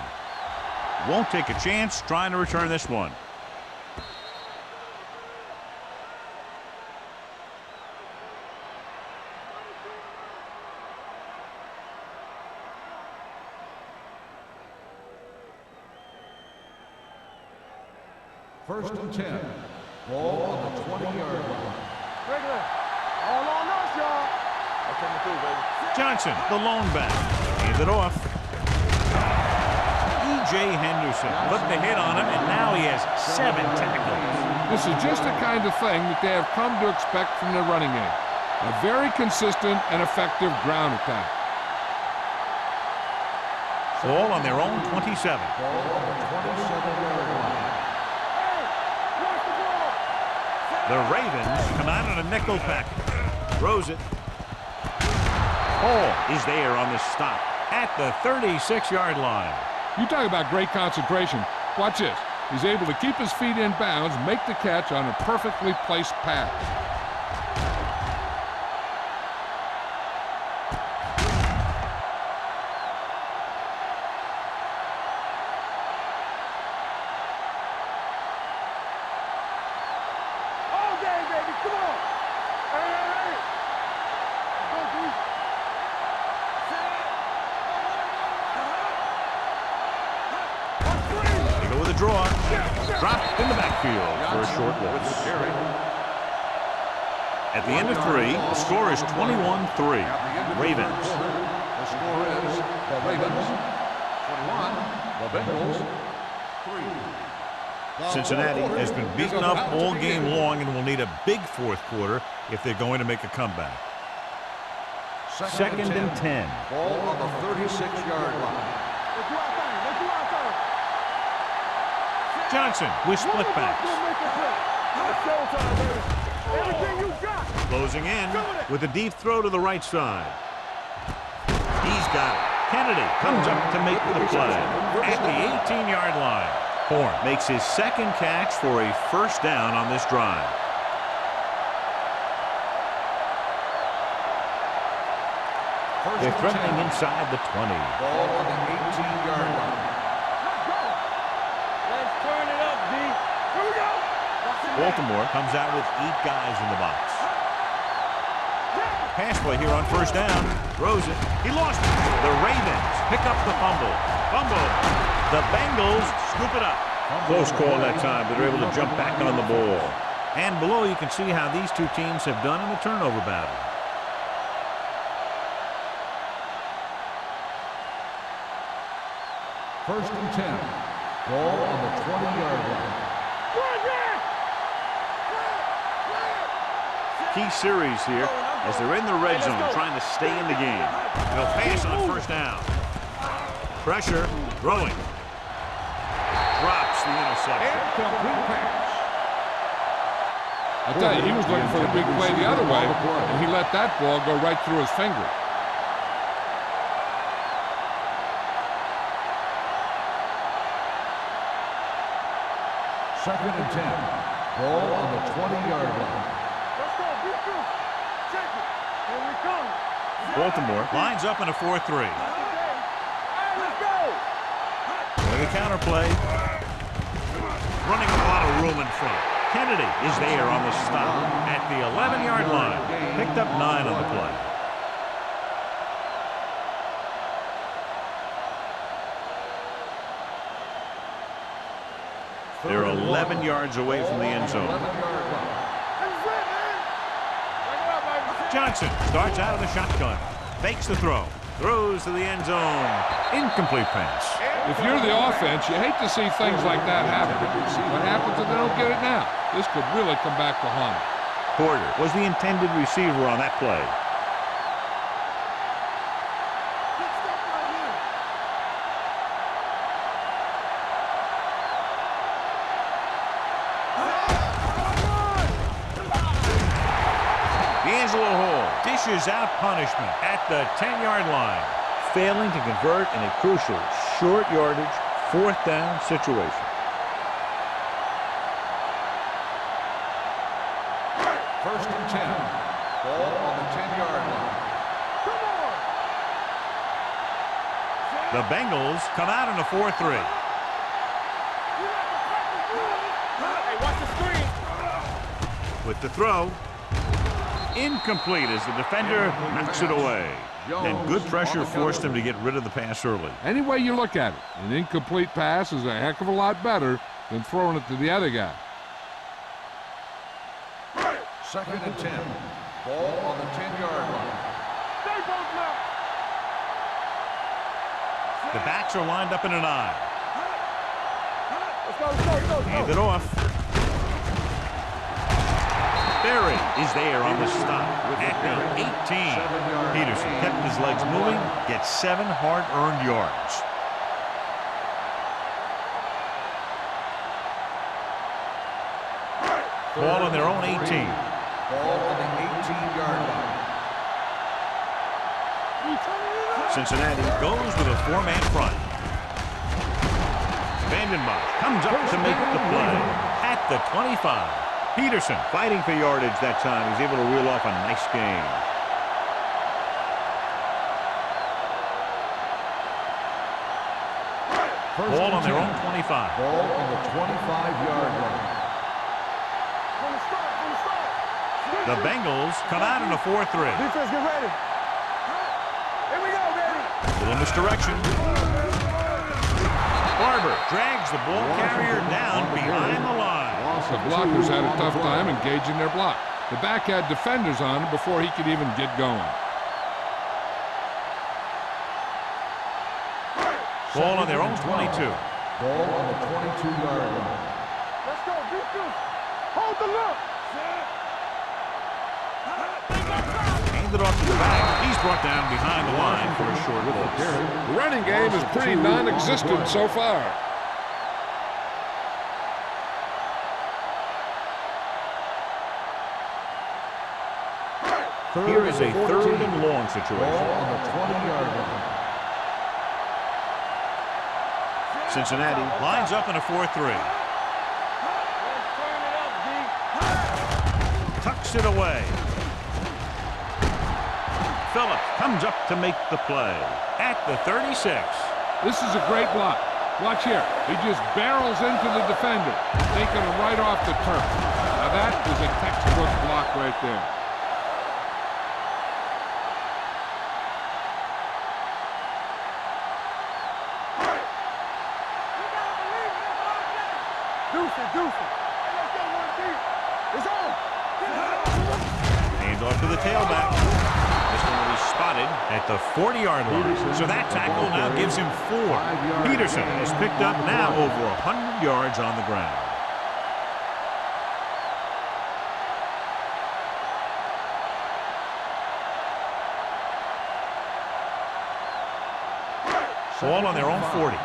Won't take a chance trying to return this one. First and 10. Ball on the 20-yard line. Regular. All on us, y'all. I'm coming through, baby. Johnson, the lone back. Hands it off. E.J. Henderson put the hit on him, and now he has 7 tackles. This is just the kind of thing that they have come to expect from their running game. A very consistent and effective ground attack. Ball on their own 27. Ball on the 27-yard line. The Ravens come out in a nickel package. Throws it. Hall is there on the stop at the 36-yard line. You talk about great concentration. Watch this. He's able to keep his feet in bounds, make the catch on a perfectly placed pass. All day, baby. Come on. Hey. Go, dude. They go with a draw. Dropped in the backfield for a short loss. At the end of 3, the score is 21-3. Ravens. The score is the Ravens 21, the Bengals 3. Cincinnati has been beaten up all game long and will need a big fourth quarter if they're going to make a comeback. Second and 10. Ball on the 36-yard line. Let's do our thing. Let's do our thing. Johnson with split backs. Go make a play. It's showtime, baby. Everything you got. Closing in with a deep throw to the right side. He's got it. Kennedy comes up to make the play at the 18-yard line. Horn makes his second catch for a first down on this drive. They're threatening inside the 20. Ball on the 18-yard line. Let's turn it up, D. Here we go. Baltimore comes out with 8 guys in the box. Pass play here on first down. Throws it. He lost it. The Ravens pick up the fumble. The Bengals scoop it up. Close call that time, but they're able to jump back on the ball. And below, you can see how these two teams have done in the turnover battle. First and 10. Ball on the 20-yard line. Key series here as they're in the red zone trying to stay in the game. They'll pass on first down. Pressure, throwing. Drops the interception. Complete pass. I tell you, he was looking for the big play the other way, and he let that ball go right through his finger. Second and 10. Ball on the 20-yard line. Let's go. Beat you. Check it. Here we come. Baltimore lines up in a 4-3. Hey, let's go. With a counter play. Running a lot of room in front. Kennedy is there on the stop at the 11-yard line. Picked up 9 on the play. They're 11 yards away from the end zone. 11-yard line. That's it, man. Bring it up, baby. Johnson starts out of the shotgun. Fakes the throw. Throws to the end zone. Incomplete pass. If you're the offense, you hate to see things like that happen. What happens if they don't get it now? This could really come back to haunt them. Porter was the intended receiver on that play. Good stuff right here. D'Angelo Hall dishes out punishment at the 10-yard line. Failing to convert in a crucial short yardage, fourth down situation. First and 10. Ball on the 10-yard line. Come on. The Bengals come out in a 4-3. You like to crack the rules. Hey, watch the screen. With the throw. Incomplete as the defender knocks it away. And good pressure forced him to get rid of the pass early. Any way you look at it, an incomplete pass is a heck of a lot better than throwing it to the other guy. Second and 10. Ball on the 10-yard line. Stay both now. The backs are lined up in an eye. Let's go, let's go, let's go, let's Hand go. it off. Berry is there on the stop at the 18. Peterson kept his legs moving, gets 7 hard-earned yards. Ball on their own 18. Ball on the 18-yard line. Cincinnati goes with a four-man front. Vandenbach comes up to make the play at the 25. Peterson fighting for yardage that time. He's able to reel off a nice gain. Ball on their own 25. Ball on the 25-yard line. The Bengals come out in a 4-3. Defense, get ready. Here we go, baby. Little misdirection. Barber drags the ball carrier down behind the line. The blockers had a tough time engaging their block. The back had defenders on him before he could even get going. Ball on their own 22. Ball on the 22-yard line. Let's go, defense. Hold the look. Handed off to the back. He's brought down behind the line for a short loss. The running game is pretty non-existent so far. Here is a 3rd and long situation. Ball on the 20-yard line. Cincinnati lines up in a 4-3. Tucks it away. Phillips comes up to make the play at the 36. This is a great block. Watch here. He just barrels into the defender, taking him right off the turf. Now that is a textbook block right there. Hands off to the tailback. This one will be spotted at the 40-yard line. So that tackle now gives him 4. Peterson has picked up now over 100 yards on the ground. Ball on their own 40.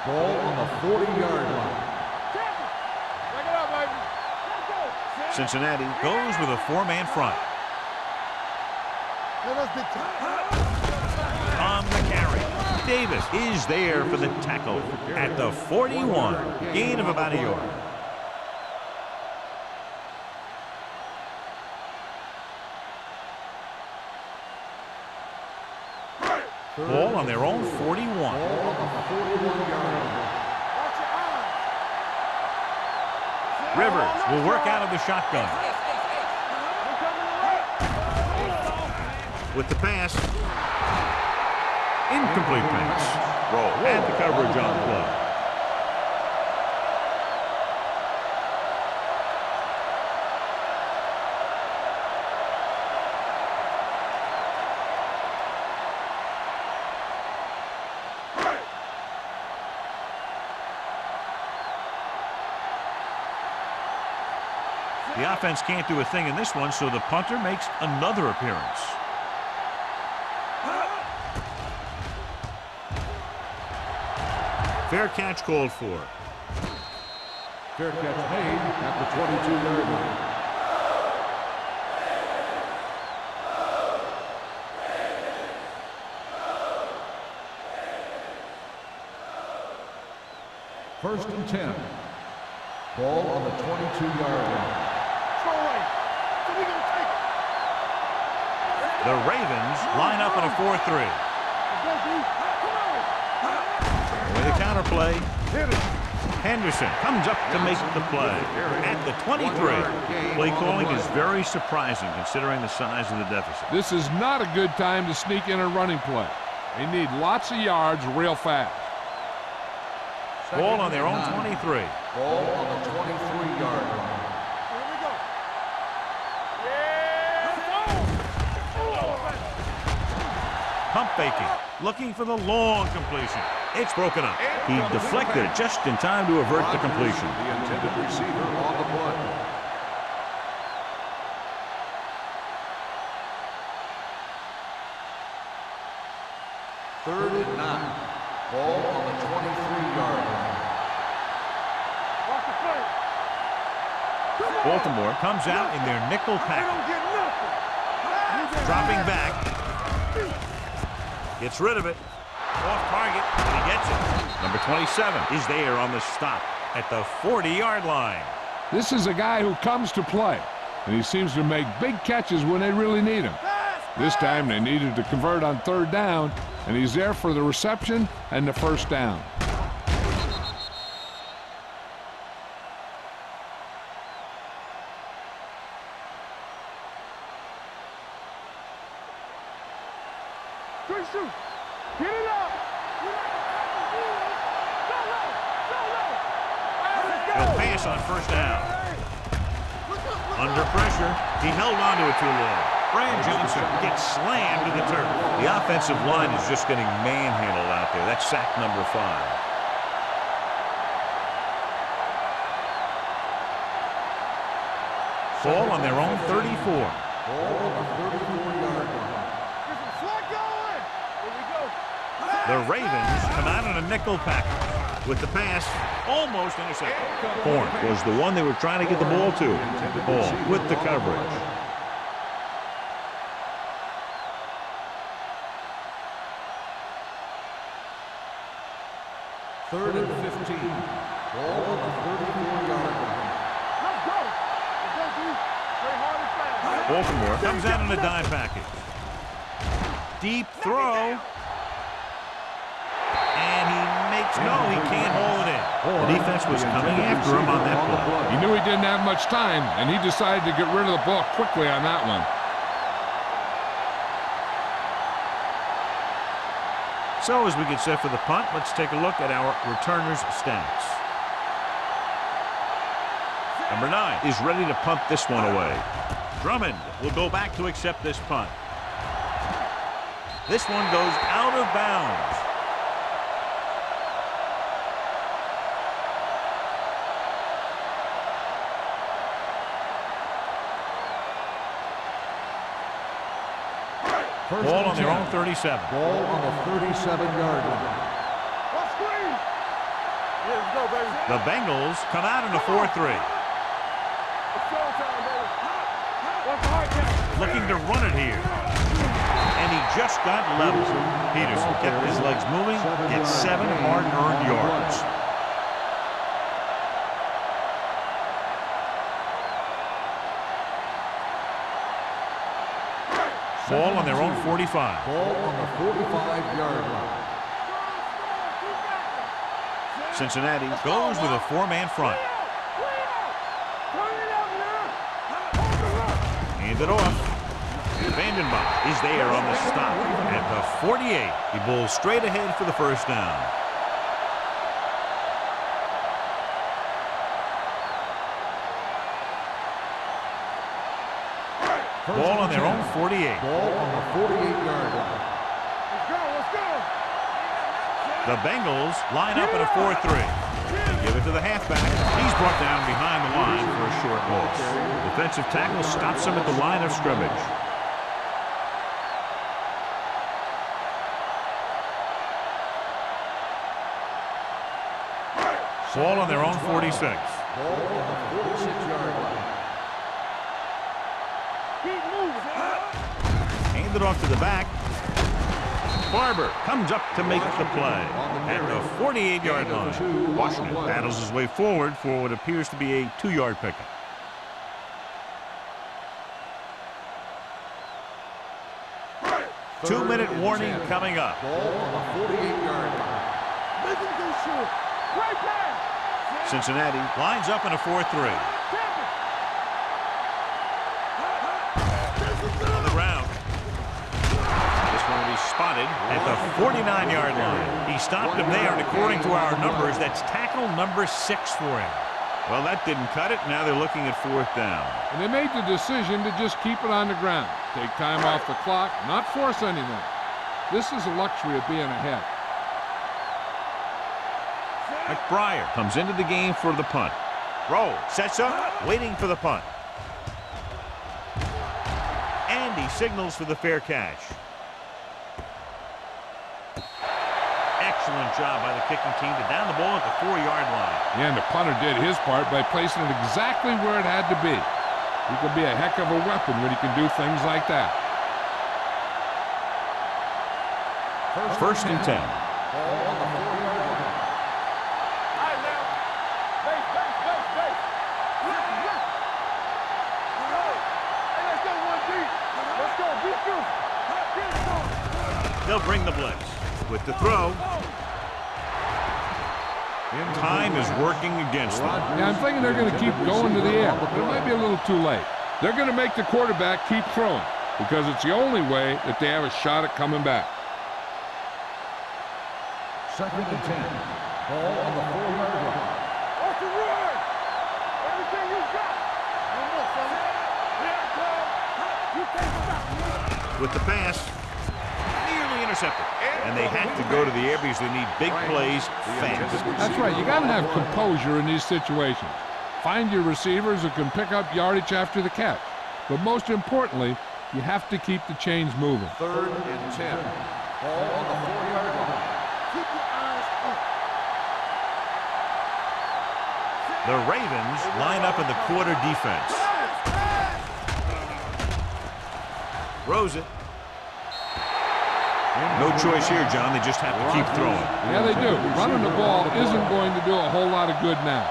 Ball on the 40-yard line. Cincinnati goes with a four-man front. On the carry, Davis is there for the tackle at the 41. Gain of about a yard. Ball on their own 41. Ball on the 41-yard line. Rivers will work out of the shotgun. With the pass. Incomplete pass. Roll. And the coverage on play. The offense can't do a thing in this one, so the punter makes another appearance. Fair catch called for. Fair catch made at the 22-yard line. First and 10. Ball on the 22-yard line. The Ravens line up in a 4-3. With a counterplay, Henderson comes up to make the play at the 23. Play calling is very surprising considering the size of the deficit. This is not a good time to sneak in a running play. They need lots of yards real fast. Ball on their own 23. Ball on the 23-yard line. Pump faking, looking for the long completion. It's broken up. He deflected it just in time to avert the completion. The intended receiver on the play. Third and 9. Ball on the 23-yard line. Baltimore comes out in their nickel They package. don't get nothing. Dropping back. Gets rid of it. Off target, and he gets it. Number 27 is there on the stop at the 40-yard line. This is a guy who comes to play, and he seems to make big catches when they really need him. This time they needed to convert on third down, and he's there for the reception and the first down. Good shoot. Get it up. He'll pass on first down. Under pressure, he held on to it too long. Brad Johnson gets slammed to the turf. The offensive line is just getting manhandled out there. That's sack number 5. Ball on their own 34. Ball on the 34-yard line. The Ravens come out in a nickel package with the pass almost intercepted. Horn was the one they were trying to get the ball to. Ball with the coverage. Third and 15. Ball on the 34-yard line. Let's go. Play hard and fast. Baltimore comes out in a dime package. Deep throw. And he makes no, he can't hold it in. The defense was coming after him on that play. He knew he didn't have much time, and he decided to get rid of the ball quickly on that one. So as we get set for the punt, let's take a look at our returners' stats. Number 9 is ready to punt this one away. Drummond will go back to accept this punt. This one goes out of bounds. Ball on their own 37. Ball on the 37-yard line. One screen. Yeah, let's go, baby. The Bengals come out in a 4-3. It's showtime, baby. What's the hard catch? Looking to run it here. And he just got level. Peterson kept his legs moving, gets 7 hard-earned yards. Ball on their own 45. Ball on the 45-yard line. Cincinnati goes with a 4-man front. Hand it off. Vandenbach is there on the stop at the 48. He bowls straight ahead for the first down. Ball on their own 48. Ball on the 48-yard line. Let's go, let's go. The Bengals line up in a 4-3. They give it to the halfback. He's brought down behind the line for a short loss. Defensive tackle stops him at the line of scrimmage. Ball on their own 46. Ball on the 46-yard line. Keep moving. Hand it off to the back. Barber comes up to make the play at the 48-yard line. Washington battles his way forward for what appears to be a 2-yard pickup. Two-minute warning coming up. Ball on the 48-yard line. Make him go short. Right pass. Cincinnati lines up in a 4-3. On the ground. This one will be spotted at the 49-yard line. He stopped him there, and according to our numbers, that's tackle number 6 for him. Well, that didn't cut it. Now they're looking at 4th down. And they made the decision to just keep it on the ground. Take time off the clock, not force anything. This is the luxury of being ahead. McBriar comes into the game for the punt. Roll, sets up, waiting for the punt. And he signals for the fair catch. Excellent job by the kicking team to down the ball at the 4-yard line. Yeah, and the punter did his part by placing it exactly where it had to be. He can be a heck of a weapon when he can do things like that. First and 10. Ball on the 4-yard line. All right, now. Base. Left. Hey, let's go one deep. Let's go. Be through. They'll bring the blitz. With the throw. Time is working against them. Yeah, I'm thinking they're going to keep going to the air, but it might be a little too late. They're going to make the quarterback keep throwing because it's the only way that they have a shot at coming back. Second and 10. Ball on the 4-yard line. Off the run. Everything you got. No more, fella. Here it comes. You can't stop me. With the pass. Nearly intercepted. And they have to go to the air because they need big plays fast. That's right. You got to have composure in these situations. Find your receivers who can pick up yardage after the catch. But most importantly, you have to keep the chains moving. Third and 10. Ball on the 4-yard line. Keep your eyes up. The Ravens line up in the quarter defense. Throws it. No choice here, John. They just have to keep throwing. Yeah, they do. Running the ball isn't going to do a whole lot of good now.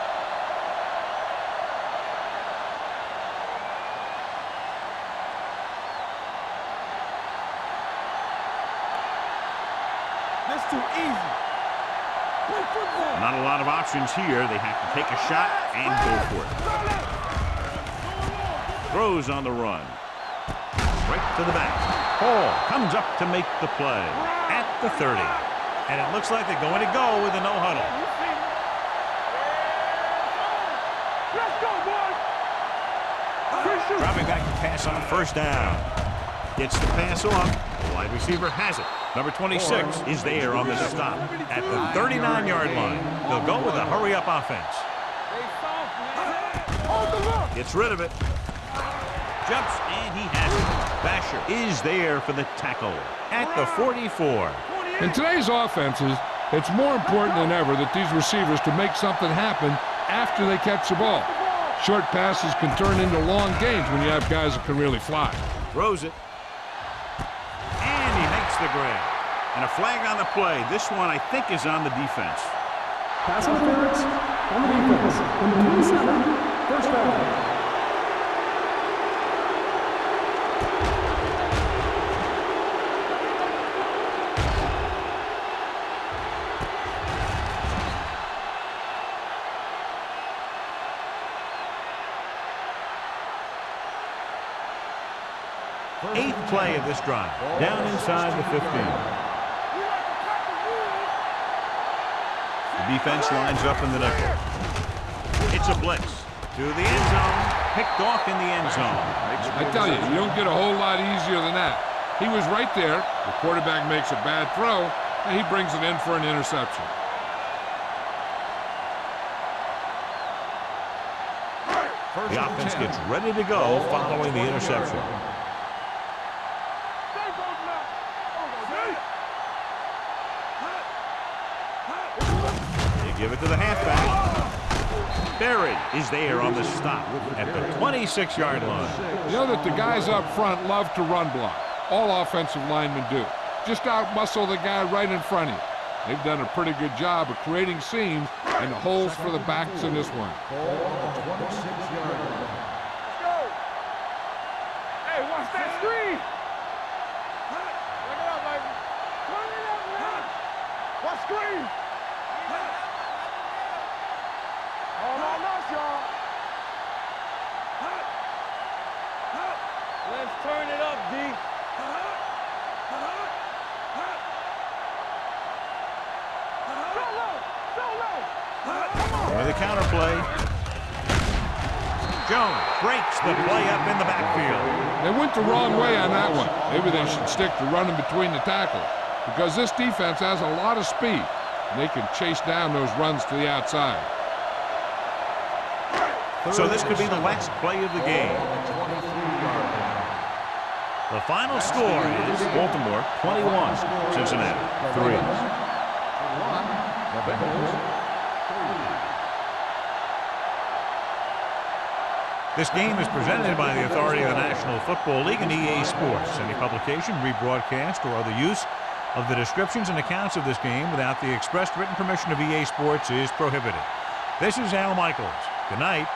That's too easy. Play football. Not a lot of options here. They have to take a shot and go for it. Throws on the run. Right to the back. Hall comes up to make the play at the 30. And it looks like they're going to go with a no huddle. Let's go, boys. Dropping back to pass on first down. Gets the pass off. The wide receiver has it. Number 26 is there on the stop at the 39-yard line. They'll go with a hurry-up offense. Gets rid of it. Jumps, and he has it. Basher is there for the tackle at the 44. In today's offenses, it's more important than ever that these receivers to make something happen after they catch the ball. Short passes can turn into long gains when you have guys that can really fly. Throws it. And he makes the grab. And a flag on the play. This one, I think, is on the defense. Pass interference on the defense. Number 27, first down. Eighth play of this drive. Down inside the 15. The defense lines up in the nickel. It's a blitz to the end zone. Picked off in the end zone. I tell you, you don't get a whole lot easier than that. He was right there. The quarterback makes a bad throw, and he brings it in for an interception. The offense gets ready to go following the interception. They give it to the halfback. Berry is there on the stop at the 26-yard line. You know that the guys up front love to run block. All offensive linemen do. Just out-muscle the guy right in front of you. They've done a pretty good job of creating seams and holes for the backs in this one. Ball on the 26-yard line. Let's go. Hey, watch that screen. Look it up, baby. Turn it up, man. Watch screen. Oh, no, y'all. Let's turn it up, D. With a counter play. Jones breaks the play up in the backfield. They went the wrong way on that one. Maybe they should stick to running between the tackles because this defense has a lot of speed and they can chase down those runs to the outside. So this could be the last play of the game. The final score is Baltimore 21, Cincinnati 3. Bulls, 3. This game is presented by the authority of the National Football League and EA Sports. Any publication, rebroadcast, or other use of the descriptions and accounts of this game without the expressed written permission of EA Sports is prohibited. This is Al Michaels. Good night.